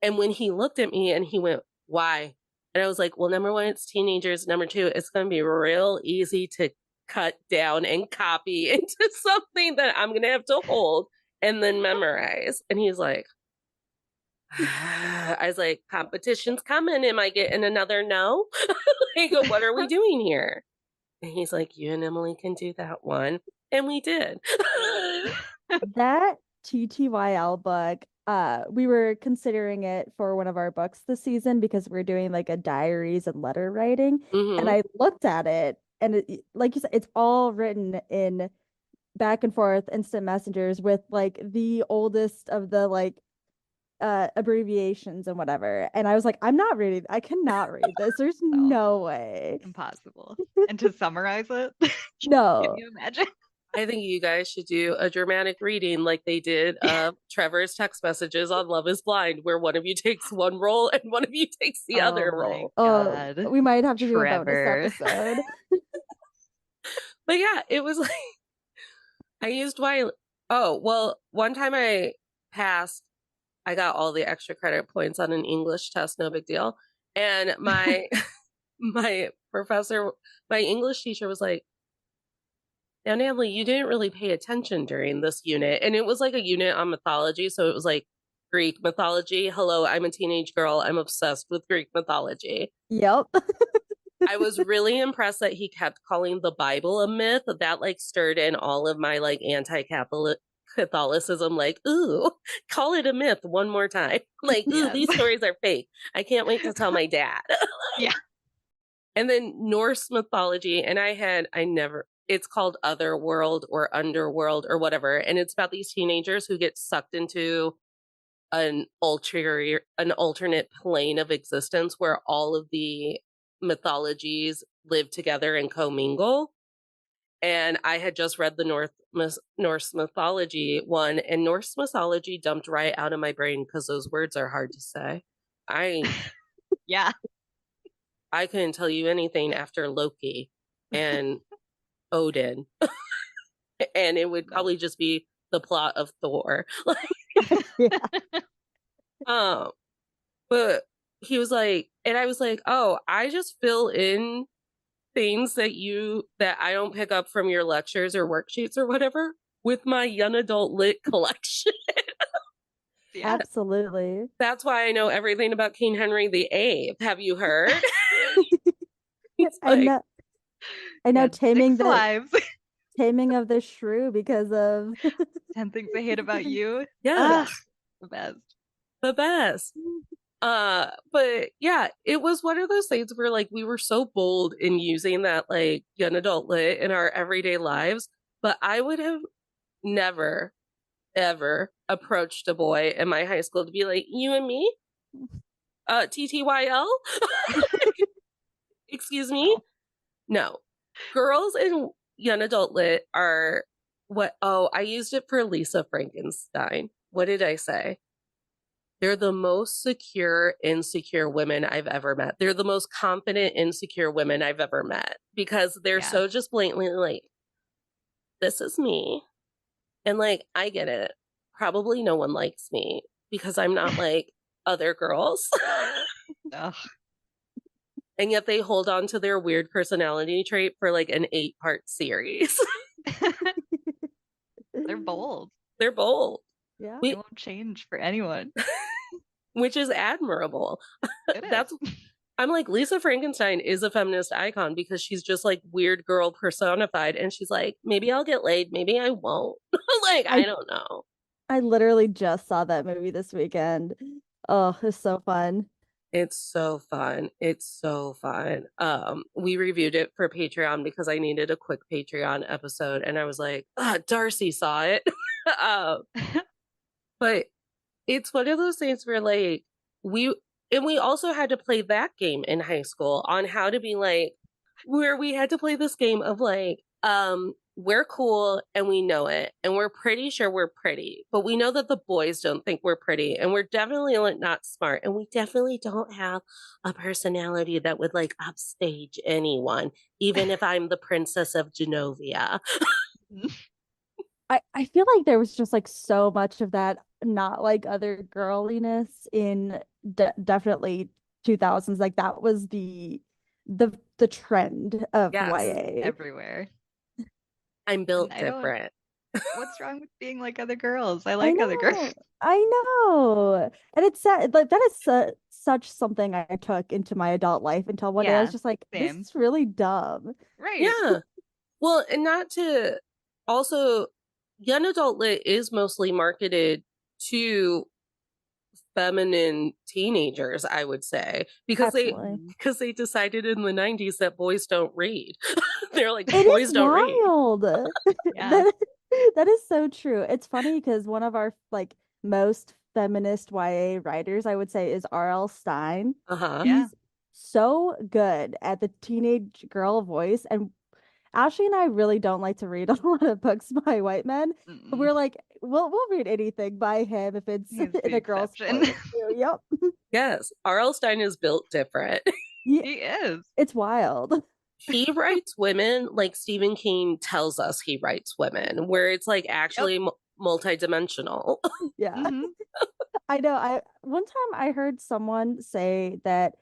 And when he looked at me and he went, why? And I was like, well, number one, it's teenagers. Number two, it's going to be real easy to cut down and copy into something that I'm going to have to hold and then memorize. And he's like, I was like, competition's coming. Am I getting another no? Like, what are we doing here? And he's like, you and Emily can do that one. And we did. That TTYL book, we were considering it for one of our books this season because we're doing like a diaries and letter writing. And Mm-hmm. I looked at it and like you said, it's all written in back and forth instant messengers with like the oldest of the like abbreviations and whatever. And I was like, I cannot read this. There's No, no way. impossible. And to summarize it, can No. you imagine? I think you guys should do a dramatic reading like they did of Trevor's text messages on Love is Blind, where one of you takes one role and one of you takes the Oh other my role. Oh, God. we might have to do a bonus Trevor. episode. But yeah, it was like I used my one time I passed, I got all the extra credit points on an English test, no big deal. And my my professor, my English teacher was like, now, Natalie, you didn't really pay attention during this unit. And it was like a unit on mythology. So it was like Greek mythology. Hello, I'm a teenage girl. I'm obsessed with Greek mythology. Yep. I was really impressed that he kept calling the Bible a myth. That like stirred in all of my like anti-Catholic Catholicism, like, ooh, call it a myth one more time. Like, ooh, Yes. these stories are fake. I can't wait to tell my dad. Yeah. And then Norse mythology, and it's called Otherworld or Underworld or whatever. And it's about these teenagers who get sucked into an alternate plane of existence where all of the mythologies live together and commingle. And I had just read the Norse mythology one, and Norse mythology dumped right out of my brain because those words are hard to say. Yeah. I couldn't tell you anything after Loki and Odin. And it would probably just be the plot of Thor. Yeah. But he was like, and I was like, oh, I just fill in things that I don't pick up from your lectures or worksheets or whatever with my young adult lit collection. Yeah. Absolutely. That's why I know everything about King Henry VIII. Have you heard? He's I like, know. I know Yeah, taming 6 lives. taming of the shrew because of 10 things I hate about you. yes, The best. the best. But yeah, it was one of those things where like we were so bold in using that like young adult lit in our everyday lives, but I would have never ever approached a boy in my high school to be like, you and me? TTYL? Excuse me? No. No. Girls in young adult lit are I used it for Lisa Frankenstein. What did I say? They're the most secure, insecure women I've ever met. They're the most confident, insecure women I've ever met because they're Yeah. so just blatantly like, this is me. And like, I get it. Probably no one likes me because I'm not like other girls. Ugh. And yet they hold on to their weird personality trait for like an 8-part series. They're bold. They're bold. Yeah. They won't change for anyone. Which is admirable. It is. That's I'm like, Lisa Frankenstein is a feminist icon because she's just like weird girl personified. And she's like, maybe I'll get laid, maybe I won't. Like, I don't know. I literally just saw that movie this weekend. Oh, it's so fun. It's so fun. It's so fun. We reviewed it for Patreon because I needed a quick Patreon episode, and I was like, Darcy saw it. uh, but it's one of those things where like we also had to play that game in high school on how to be like, where we had to play this game of like, we're cool and we know it and we're pretty sure we're pretty, but we know that the boys don't think we're pretty and we're definitely like not smart and we definitely don't have a personality that would like upstage anyone, even if I'm the princess of Genovia. I feel like there was just like so much of that not like other girliness in definitely 2000s. Like that was the trend of Yes, YA. Everywhere. I'm built I don't. different. What's wrong with being like other girls? I I like other girls. know. I know. And it's sad, like that is such something I took into my adult life until one day I was Yeah, just like, this same. is really dumb. Right. Yeah. Well, and not to also, young adult lit is mostly marketed to feminine teenagers, I would say, because Absolutely. they decided in the 90s that boys don't read. They're like, It boys is don't read. wild. Yeah. That that is so true. It's funny because one of our like most feminist YA writers, I would say, is R.L. Stein. Uh-huh. Yeah. He's so good at the teenage girl voice. And Ashley and I really don't like to read a lot of books by white men. But Mm-mm. we're like, we'll read anything by him if it's He's in the a girl's exception. point of view. Yep. Yes. R.L. Stein is built different. Yeah, He is. it's wild. He writes women like Stephen King tells us he writes women, where it's like Yep. actually multidimensional. Yeah. Mm-hmm. I know. I one time I heard someone say that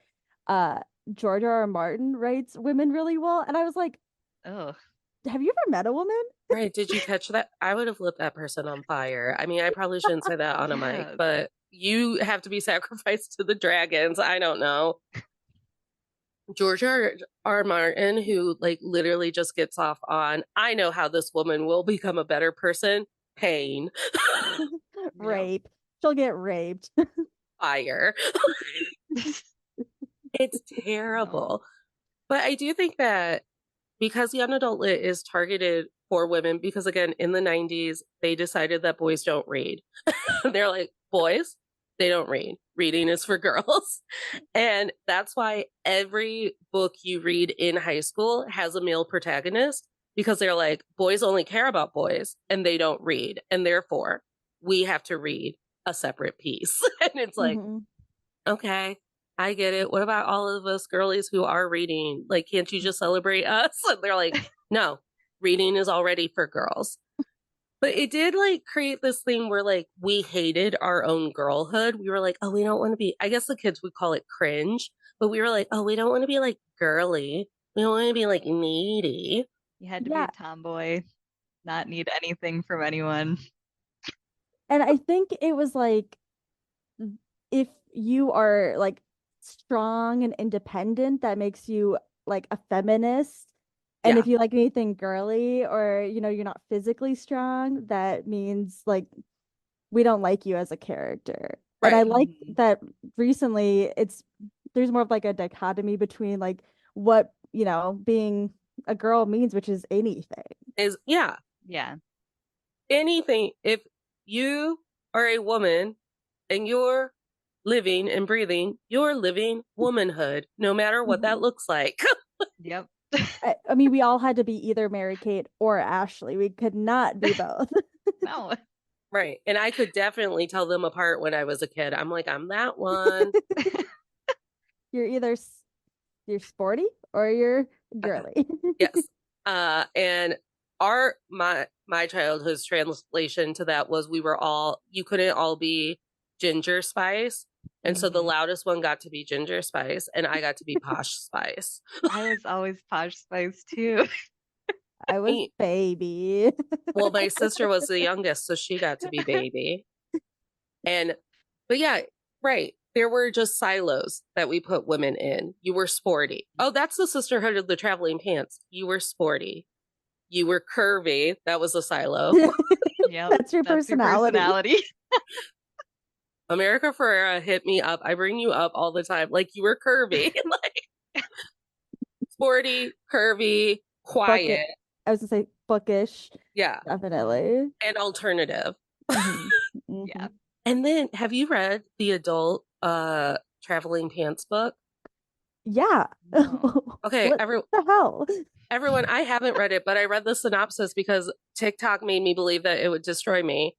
uh George R. R. Martin writes women really well, and I was like, Ugh. have you ever met a woman? Right. Did you catch that? I would have lit that person on fire. I mean, I probably shouldn't say that on a mic, Yeah. but you have to be sacrificed to the dragons. I don't know. George R. Martin, who like literally just gets off on, I know how this woman will become a better person. Pain. Yep. Rape. She'll get raped. Fire. It's No. terrible. But I do think that because Young Adult Lit is targeted for women, because again, in the 90s, they decided that boys don't read. They're like, boys, they don't read. Reading is for girls. And that's why every book you read in high school has a male protagonist, because they're like, boys only care about boys and they don't read. And therefore, we have to read a separate piece. And it's like, Mhm. okay, I get it. What about all of us girlies who are reading? Like, can't you just celebrate us? And they're like, no, reading is already for girls. But it did like create this thing where like we hated our own girlhood. We were like, oh, we don't want to be, I guess the kids would call it cringe, but we were like, oh, we don't want to be like girly. We don't want to be like needy. You had to be Yeah. a tomboy, not need anything from anyone. And I think it was like, if you are like strong and independent, that makes you like a feminist. And Yeah, if you like anything girly or, you're not physically strong, that means like we don't like you as a character. And I right. like Mhm. that recently there's more of like a dichotomy between like what, being a girl means, which is anything. Is, yeah, Yeah. anything. If you are a woman and you're living and breathing, you're living womanhood, no matter what that Mhm. looks like. Yep. I mean, we all had to be either Mary Kate or Ashley. We could not be both. No. Right. And I could definitely tell them apart when I was a kid. I'm like, I'm that one. You're either you're sporty or you're girly. Yes. And my childhood's translation to that was you couldn't all be Ginger Spice. And so the Mhm. loudest one got to be Ginger Spice and I got to be Posh Spice. I was always Posh Spice too. I was baby. Well, my sister was the youngest, so she got to be baby. But yeah, right. There were just silos that we put women in. You were sporty. Oh, that's the sisterhood of the traveling pants. You were sporty. You were curvy. That was a silo. Yep. That's your That's your personality. personality. America Ferrera hit me up. I bring you up all the time. Like you were curvy, like sporty, curvy, Bucket. quiet. I was gonna say bookish, Yeah. definitely. And alternative. Mhm. Yeah. Mhm. And then have you read the adult traveling pants book? Yeah. No. Okay, What the hell? everyone, I haven't read it, but I read the synopsis because TikTok made me believe that it would destroy me.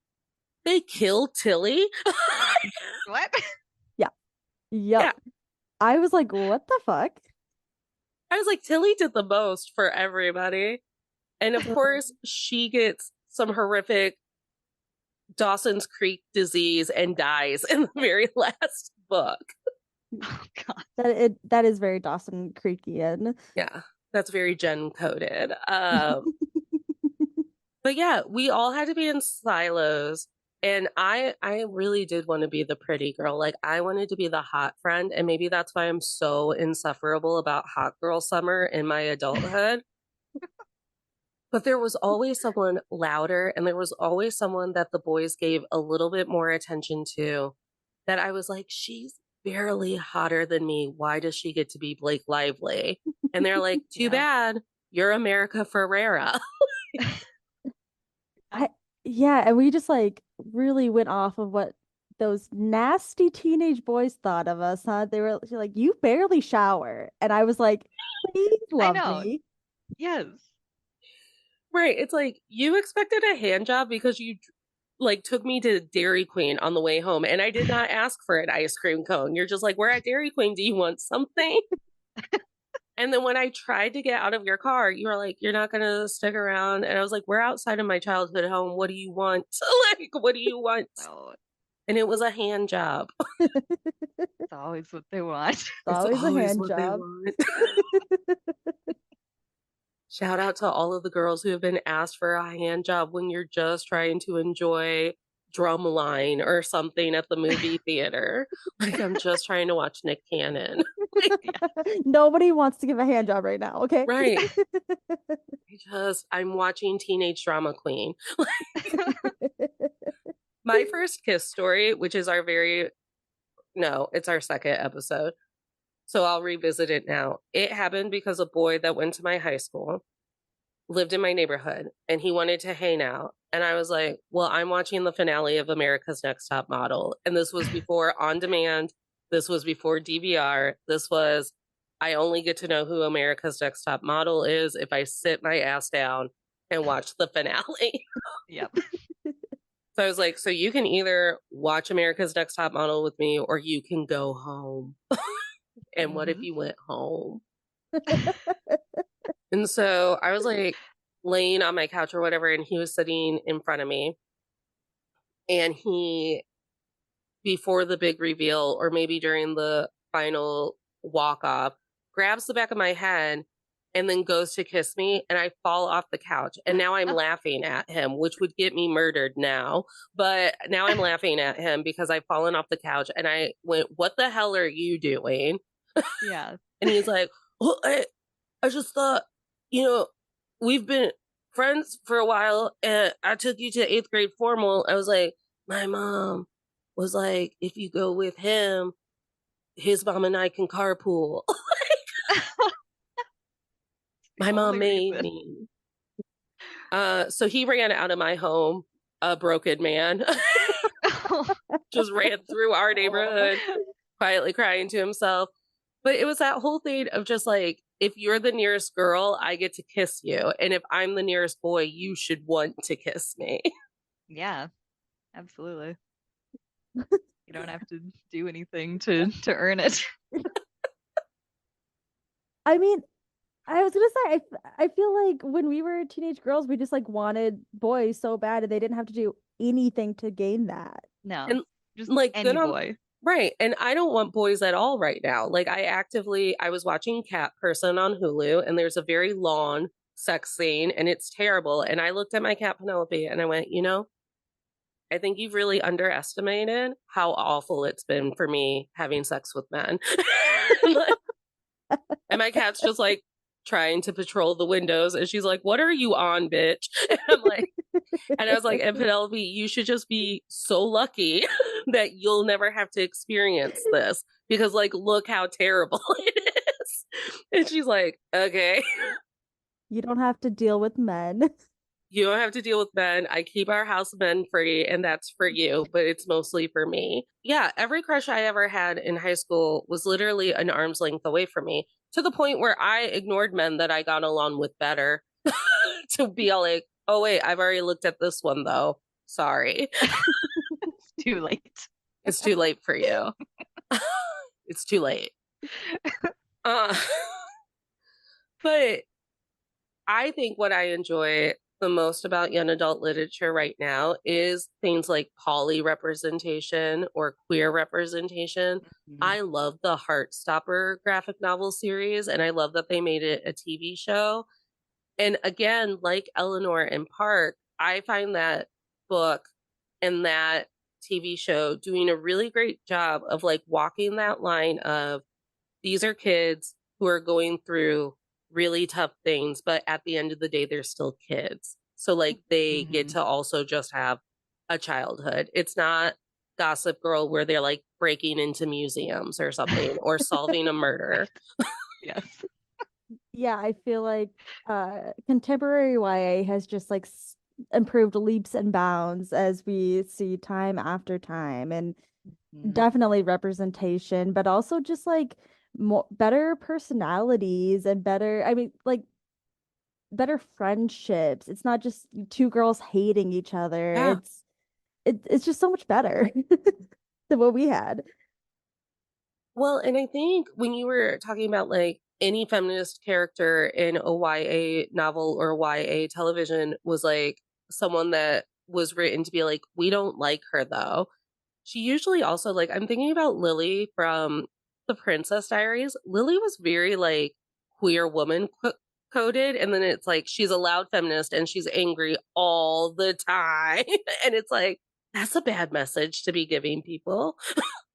They kill Tilly? What? Yeah. Yeah. Yep. I was like, what the fuck? I was like, Tilly did the most for everybody. And of course, she gets some horrific Dawson's Creek disease and dies in the very last book. Oh God. That is very Dawson Creekian. Yeah, that's very Gen coded. But yeah, we all had to be in silos. And I really did want to be the pretty girl. Like I wanted to be the hot friend. And maybe that's why I'm so insufferable about hot girl summer in my adulthood. But there was always someone louder and there was always someone that the boys gave a little bit more attention to that I was like, she's barely hotter than me. Why does she get to be Blake Lively? And they're like, too Yeah. bad. You're America Ferrera. Yeah, and we just like really went off of what those nasty teenage boys thought of us, huh? They were like, you barely shower. And I was like, please I love know. me. Yes. Right. It's like you expected a hand job because you like took me to Dairy Queen on the way home and I did not ask for an ice cream cone. You're just like, we're at Dairy Queen. Do you want something? And then when I tried to get out of your car, you were like, you're not going to stick around. And I was like, we're outside of my childhood home. What do you want? Like, what do you want? No. And it was a hand job. It's always what they want. It's It's always a always hand what they job. want. Shout out to all of the girls who have been asked for a hand job when you're just trying to enjoy Drumline or something at the movie theater. Like, I'm just trying to watch Nick Cannon. Nobody wants to give a hand job right now, okay? Right. I'm watching Teenage Drama Queen. My first kiss story, which is it's our second episode. So I'll revisit it now. It happened because a boy that went to my high school lived in my neighborhood and he wanted to hang out. And I was like, well, I'm watching the finale of America's Next Top Model. And this was before on demand. This was before DVR. I only get to know who America's Next Top Model is if I sit my ass down and watch the finale. Yep. So I was like, so you can either watch America's Next Top Model with me or you can go home. And what if you went home? And so I was like, laying on my couch or whatever, and he was sitting in front of me. And he, before the big reveal, or maybe during the final walk off, grabs the back of my head and then goes to kiss me, and I fall off the couch. And now I'm laughing at him, which would get me murdered now. But now I'm laughing at him because I've fallen off the couch, and I went, "What the hell are you doing?" Yeah. And he's like, "Well, I just thought, we've been friends for a while, and I took you to 8th grade formal." I was like, "My mom was like, if you go with him, his mom and I can carpool." My mom Only made reason. me. So he ran out of my home, a broken man, just ran through our neighborhood, quietly crying to himself. But it was that whole thing of just like, if you're the nearest girl, I get to kiss you. And if I'm the nearest boy, you should want to kiss me. Yeah, absolutely. You don't have to do anything to earn it. I mean, I was gonna say, I feel like when we were teenage girls, we just like wanted boys so bad, and they didn't have to do anything to gain that. No, And just like, any good on, boy. right. And I don't want boys at all right now. Like, I was watching Cat Person on Hulu, and there's a very long sex scene, and it's terrible. And I looked at my cat Penelope and I went, I think you've really underestimated how awful it's been for me having sex with men. And my cat's just like trying to patrol the windows, and she's like, "What are you on, bitch?" And I'm like, and I was like, "And Penelope, you should just be so lucky that you'll never have to experience this, because like, look how terrible it is." And she's like, "Okay." You don't have to deal with men. You don't have to deal with men. I keep our house men free, and that's for you, but it's mostly for me. Yeah, every crush I ever had in high school was literally an arm's length away from me, to the point where I ignored men that I got along with better to be all like, "Oh, wait, I've already looked at this one, though. Sorry." It's too late. It's too late for you. It's too late. Uh, but I think what I enjoy the most about young adult literature right now is things like poly representation or queer representation. Mhm. I love the Heartstopper graphic novel series, and I love that they made it a TV show. And again, like Eleanor and Park, I find that book and that TV show doing a really great job of like walking that line of, these are kids who are going through really tough things, but at the end of the day, they're still kids. So like, they get Mhm. to also just have a childhood. It's not Gossip Girl where they're like breaking into museums or something or solving a murder. Yes. Yeah, I feel like contemporary YA has just like improved leaps and bounds as we see time after time, and Mhm. definitely representation, but also just like more better personalities and better, I mean, like better friendships. It's not just two girls hating each other. Yeah. It's just so much better than what we had. Well, and I think when you were talking about like any feminist character in a YA novel or YA television was like someone that was written to be like, we don't like her though. She usually also, like, I'm thinking about Lily from The Princess Diaries. Lily was very like queer woman coded, and then it's like she's a loud feminist and she's angry all the time. And it's like, that's a bad message to be giving people.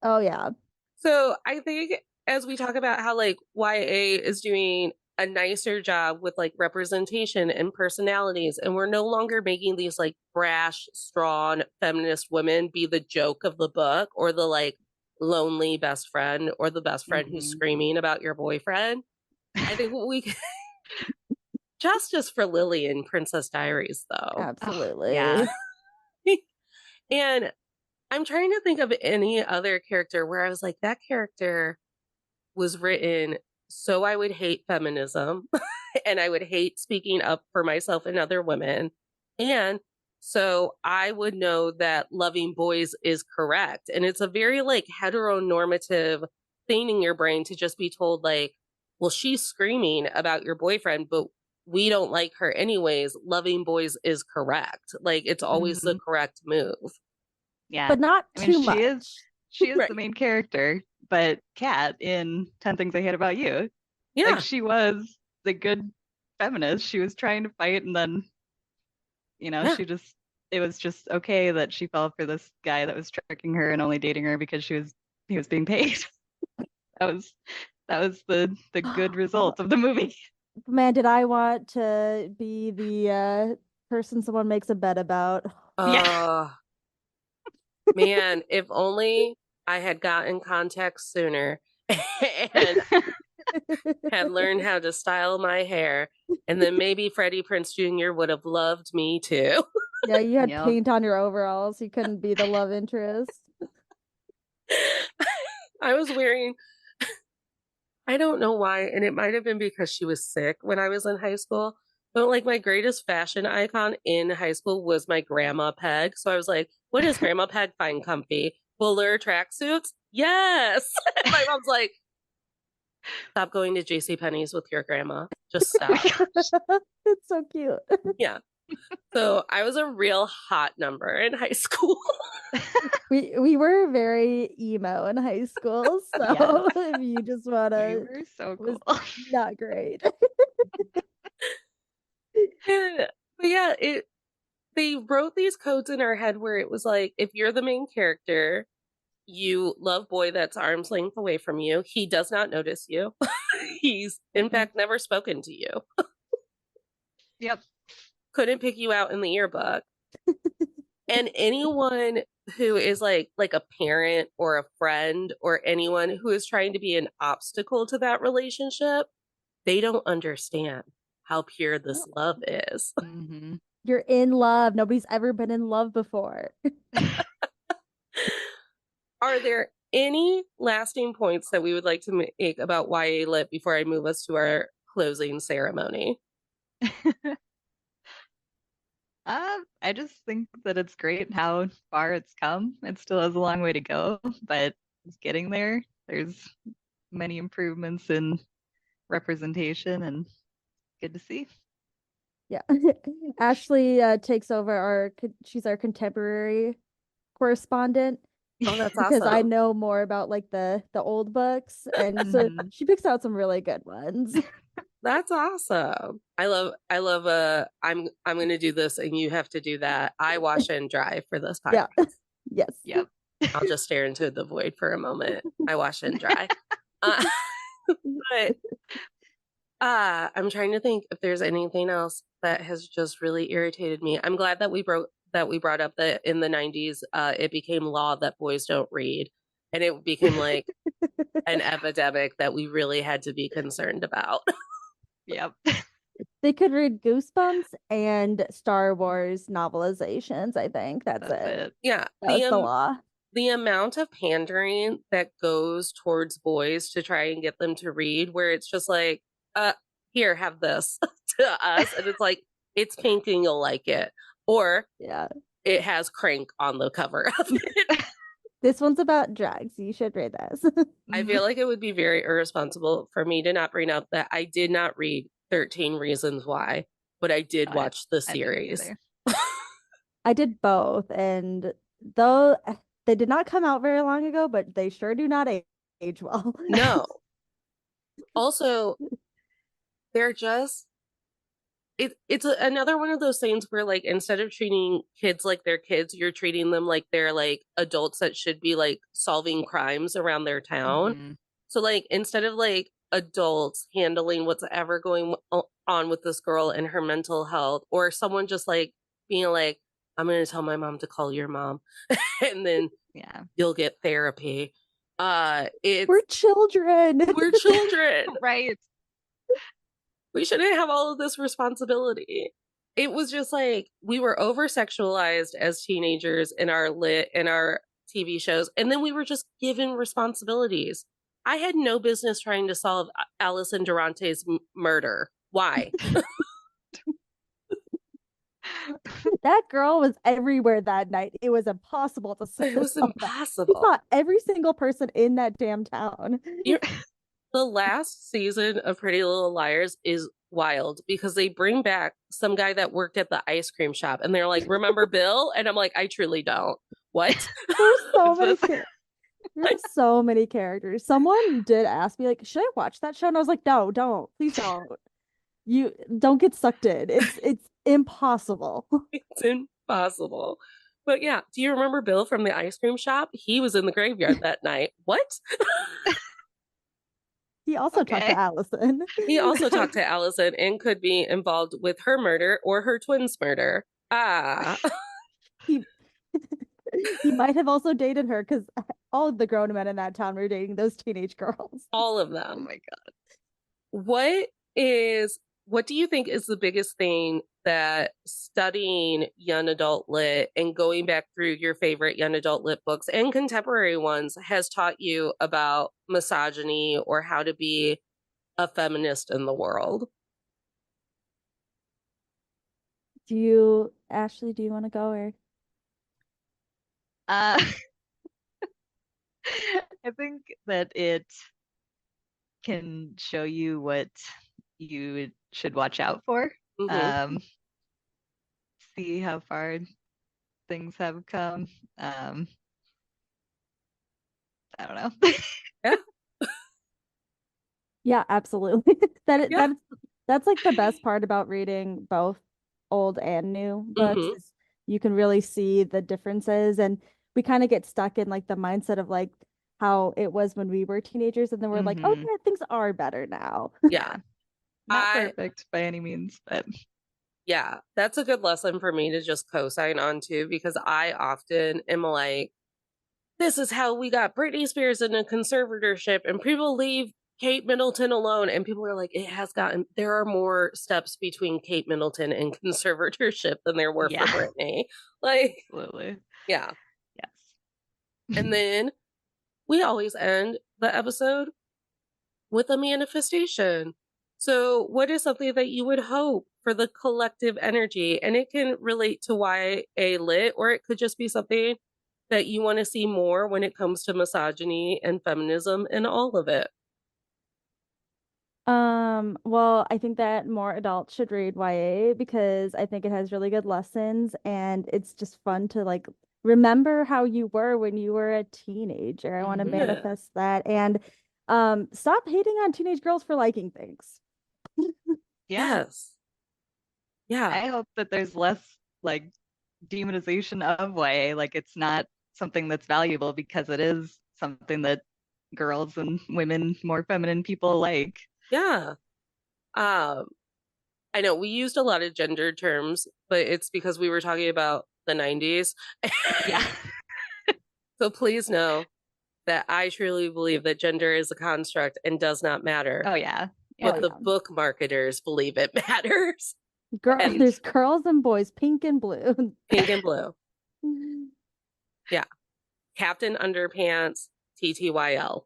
Oh yeah. So I think as we talk about how like YA is doing a nicer job with like representation and personalities, and we're no longer making these like brash, strong feminist women be the joke of the book, or the like lonely best friend, or the best friend who's Mhm. screaming about your boyfriend. I think we justice for Lily in Princess Diaries though. Oh, yeah. Absolutely. And I'm trying to think of any other character where I was like, that character was written so I would hate feminism and I would hate speaking up for myself and other women. And so I would know that loving boys is correct. And it's a very like heteronormative thing in your brain to just be told like, well, she's screaming about your boyfriend, but we don't like her anyways, loving boys is correct. Like, it's always the Mhm. correct move. Yeah. But not I mean, too much. she is the Right. main character, but Kat in 10 Things I Hate About You, like Yeah. she was the good feminist. She was trying to fight and then, Yeah. she just it was just okay that she fell for this guy that was tricking her and only dating her because he was being paid. That was the good result of the movie. Man, did I want to be the person someone makes a bet about? Yeah. Man, if only I had gotten context sooner and had learned how to style my hair. And then maybe Freddie Prinze Jr. would have loved me too. Yeah, you had Yep. paint on your overalls. You couldn't be the love interest. I was wearing, I don't know why, and it might have been because she was sick when I was in high school. But like my greatest fashion icon in high school was my grandma Peg. So I was like, what does Grandma Peg find comfy? Fuller tracksuits? Yes. And my mom's like, stop going to JCPenney's with your grandma. Just Oh my stop. gosh. It's so cute. Yeah. So I was a real hot number in high school. We were very emo in high school, so Yes. if you just We wanna were so was cool. not great. And, but yeah, they wrote these codes in our head where it was like, if you're the main character, you love boy that's arm's length away from you. He does not notice you. He's in fact never spoken to you. Yep. Couldn't pick you out in the yearbook. And anyone who is like a parent or a friend or anyone who is trying to be an obstacle to that relationship, they don't understand how pure this love is. Mm-hmm. You're in love. Nobody's ever been in love before. Are there any lasting points that we would like to make about YA Lit before I move us to our closing ceremony? I just think that it's great how far it's come. It still has a long way to go, but it's getting there. There's many improvements in representation and good to see. Yeah. Ashley takes over she's our contemporary correspondent Oh, that's because I awesome. know more about like the old books, and so Mhm. she picks out some really good ones. That's awesome. I love I'm gonna do this and you have to do that. I wash and dry for this Yeah. podcast. Yes. Yep. I'll just stare into the void for a moment. I wash and dry. Uh, but I'm trying to think if there's anything else that has just really irritated me. I'm glad that we brought up that in the 90s it became law that boys don't read, and it became like an epidemic that we really had to be concerned about. Yep. They could read Goosebumps and Star Wars novelizations, I think. That's That's it. it. Yeah, That's the law. the amount of pandering that goes towards boys to try and get them to read, where it's just like, here, have this to us, and it's like, it's pink and you'll like it, or Yeah. it has Crank on the cover of it. This one's about drugs. You should read this. I feel like it would be very irresponsible for me to not bring up that I did not read 13 Reasons Why, but I did watch the I didn't series. either. I did both, and though they did not come out very long ago, but they sure do not age well. No. Also, they're just it's another one of those things where like instead of treating kids like they're kids, you're treating them like they're like adults that should be like solving crimes around their town. Mhm. So like instead of like adults handling what's ever going on with this girl and her mental health, or someone just like being like, I'm going to tell my mom to call your mom and then Yeah. you'll get therapy. We're children. We're children. Right. We shouldn't have all of this responsibility. It was just like we were over sexualized as teenagers in our TV shows, and then we were just given responsibilities. I had no business trying to solve Allison Durante's murder. Why? That girl was everywhere that night. It was impossible to It was solve that. We impossible. saw every single person in that damn town. The last season of Pretty Little Liars is wild because they bring back some guy that worked at the ice cream shop and they're like, remember Bill? And I'm like, I truly don't. What? There's so What's many this? there's so many characters. Someone did ask me, like, should I watch that show? And I was like, no, don't. Please don't. You don't get sucked in. It's impossible. It's impossible. But yeah, do you remember Bill from the ice cream shop? He was in the graveyard that night. What? He also talked to Okay. Allison. He also talked to Allison and could be involved with her murder or her twin's murder. Ah, He he might have also dated her because all of the grown men in that town were dating those teenage girls. all of Oh them. my God. What is, what do you think is the biggest thing that studying young adult lit and going back through your favorite young adult lit books and contemporary ones has taught you about misogyny or how to be a feminist in the world? Ashley, do you want to go or? Uh, I think that it can show you what you should watch out for. Mm-hmm. Um, see how far things have come. I don't know. Yeah. Yeah, absolutely. Yeah. That's like the best part about reading both old and new books Mm-hmm. is you can really see the differences, and we kind of get stuck in like the mindset of like how it was when we were teenagers, and then we're like, oh Hmm. yeah, things are better now. Yeah. Yeah, not I, perfect by any means, but yeah, that's a good lesson for me to just co-sign on to because I often am like, this is how we got Britney Spears in a conservatorship and people leave Kate Middleton alone. And people are like, it has gotten, there are more steps between Kate Middleton and conservatorship than there were for yeah, Britney. Like, absolutely. yeah. Yes. And then we always end the episode with a manifestation. So, what is something that you would hope for the collective energy? And it can relate to YA lit, or it could just be something that you want to see more when it comes to misogyny and feminism and all of it. Well, I think that more adults should read YA because I think it has really good lessons and it's just fun to like remember how you were when you were a teenager. I want to Hmm. Yeah. manifest that and stop hating on teenage girls for liking things. Yeah, Yes. Yeah. I hope that there's less like demonization of YA. Like it's not something that's valuable because it is something that girls and women, more feminine people like. Yeah. Um, I know we used a lot of gender terms, but it's because we were talking about the 90s. Yeah. So please know that I truly believe that gender is a construct and does not matter. Oh yeah. Oh But Yeah. the yeah. book marketers believe it matters. Girl, And Right. there's girls and boys, pink and blue. pink and blue. Yeah. Captain Underpants, TTYL.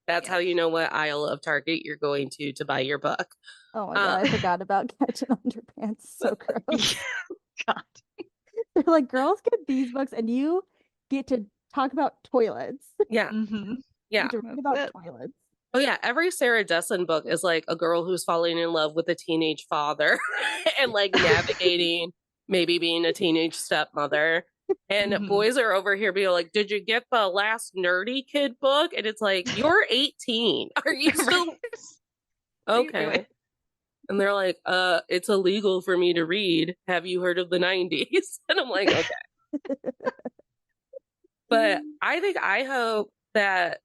That's how Yes. you know what aisle of Target you're going to buy your book. Oh my God, I forgot about Catching Underpants. So gross. God. They're like, girls get these books and you get to talk about toilets. Yeah. Hmm. You Yeah. get to read That's about it. toilets. Oh yeah, every Sarah Dessen book is like a girl who's falling in love with a teenage father and like navigating maybe being a teenage stepmother. And Hmm. boys are over here being like, "Did you get the last nerdy kid book?" And it's like, "You're 18. Are you still Right. What are you doing? okay?" And they're like, it's illegal for me to read. Have you heard of the 90s?" And I'm like, "Okay." But I hope that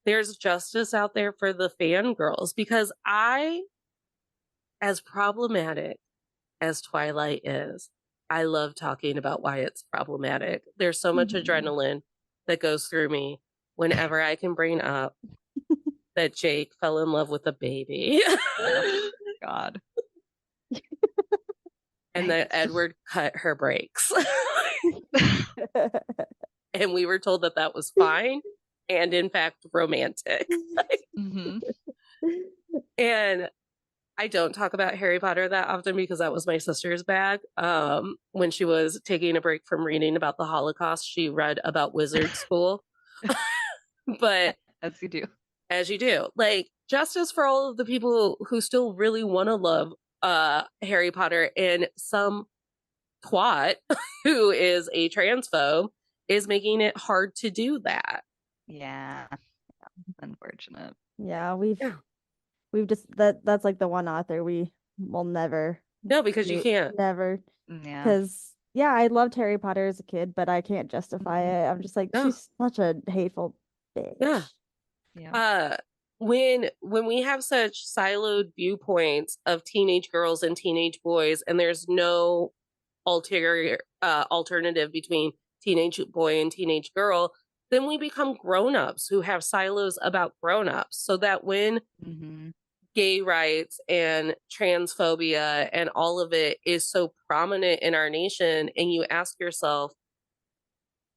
there's justice out there for the fangirls because as problematic as Twilight is, I love talking about why it's problematic. There's so much Mhm. adrenaline that goes through me whenever I can bring up that Jake fell in love with a baby Oh God. and that Edward cut her brakes. And we were told that that was fine and, in fact, romantic. Hmm. And I don't talk about Harry Potter that often because that was my sister's bag. When she was taking a break from reading about the Holocaust, she read about wizard school. But As you do. As you do. Like, justice for all of the people who still really want to love Harry Potter, and some twat who is a transphobe is making it hard to do that. Yeah. Unfortunate. Yeah, we've just that's like the one author we will never No, because you can't. never. Yeah. Because yeah, I loved Harry Potter as a kid, but I can't justify it. I'm just like, No. she's such a hateful bitch. Yeah. Yeah. When we have such siloed viewpoints of teenage girls and teenage boys, and there's no alternative between teenage boy and teenage girl, then we become grown-ups who have silos about grown-ups, so that when gay rights and transphobia and all of it is so prominent in our nation, and you ask yourself,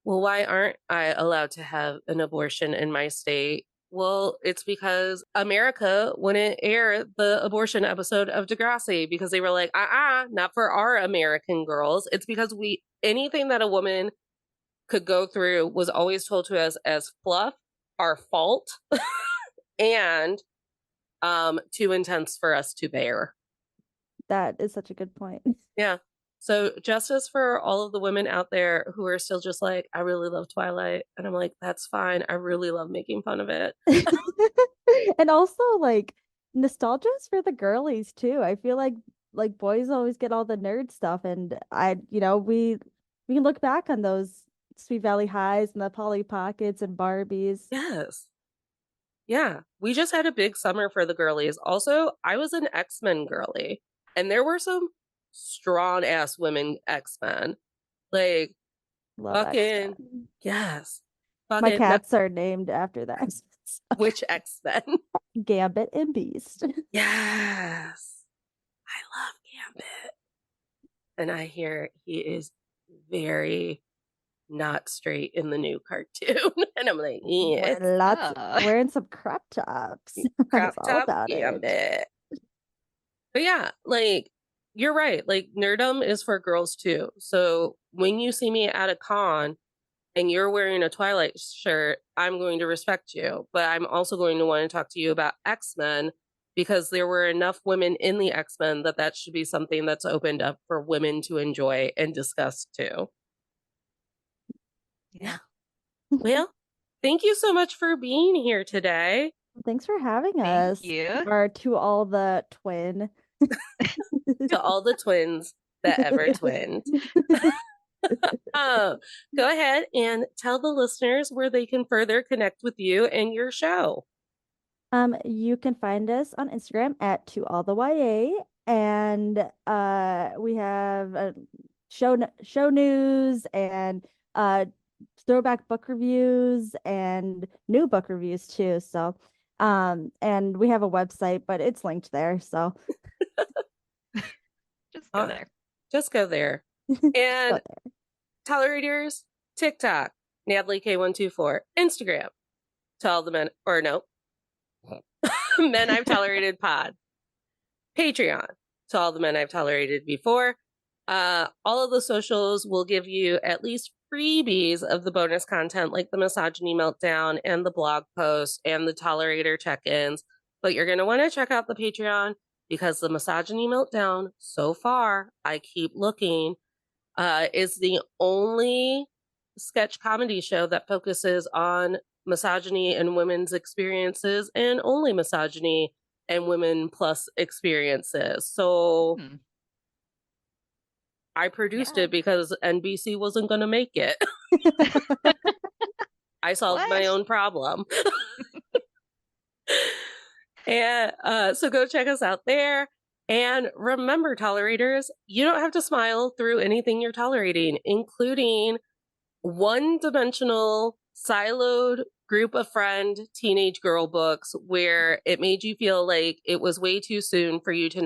well, why aren't I allowed to have an abortion in my state? Well, it's because America wouldn't air the abortion episode of Degrassi because they were like, not for our American girls. It's because anything that a woman could go through was always told to us as fluff, our fault, and too intense for us to bear. That is such a good point. Yeah. So justice for all of the women out there who are still just like, I really love Twilight. And I'm like, that's fine. I really love making fun of it. And also like nostalgia's for the girlies too. I feel like boys always get all the nerd stuff, and we can look back on those Sweet Valley Highs and the Polly Pockets and Barbies. Yes. Yeah. We just had a big summer for the girlies. Also, I was an X-Men girly, and there were some strong ass women X-Men. Like, Love fucking X-Men. yes. My cats are named after the X-Men. Which X-Men? Gambit and Beast. Yes. I love Gambit. And I hear he is very not straight in the new cartoon. And I'm like, yes. Wearing some crop tops. Crop top about Gambit. It. But yeah, like, you're right. Like, nerdum is for girls too. So when you see me at a con and you're wearing a Twilight shirt, I'm going to respect you. But I'm also going to want to talk to you about X-Men, because there were enough women in the X-Men that should be something that's opened up for women to enjoy and discuss too. Yeah. Well, thank you so much for being here today. Thanks for having us. Thank you. Or to all the twin. To all the twins that ever twinned. Go ahead and tell the listeners where they can further connect with you and your show. You can find us on Instagram at To All the YA, and we have show news and throwback book reviews and new book reviews too. So, and we have a website, but it's linked there. So just go there. Just go there. And Tolerators, TikTok, Natalie K124, Instagram, to all the men, or no, Men I've Tolerated Pod, Patreon, to all the men I've tolerated before. All of the socials will give you at least freebies of the bonus content, like the misogyny meltdown and the blog post and the tolerator check-ins. But you're going to want to check out the Patreon, because the misogyny meltdown, so far, I keep looking, is the only sketch comedy show that focuses on misogyny and women's experiences, and only misogyny and women plus experiences. So I produced it because NBC wasn't going to make it. I solved my own problem. And so go check us out there. And remember, tolerators, you don't have to smile through anything you're tolerating, including one-dimensional, siloed group of friend teenage girl books where it made you feel like it was way too soon for you to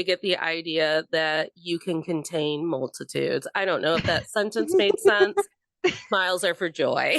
get the idea that you can contain multitudes. I don't know if that sentence made sense. Smiles are for joy.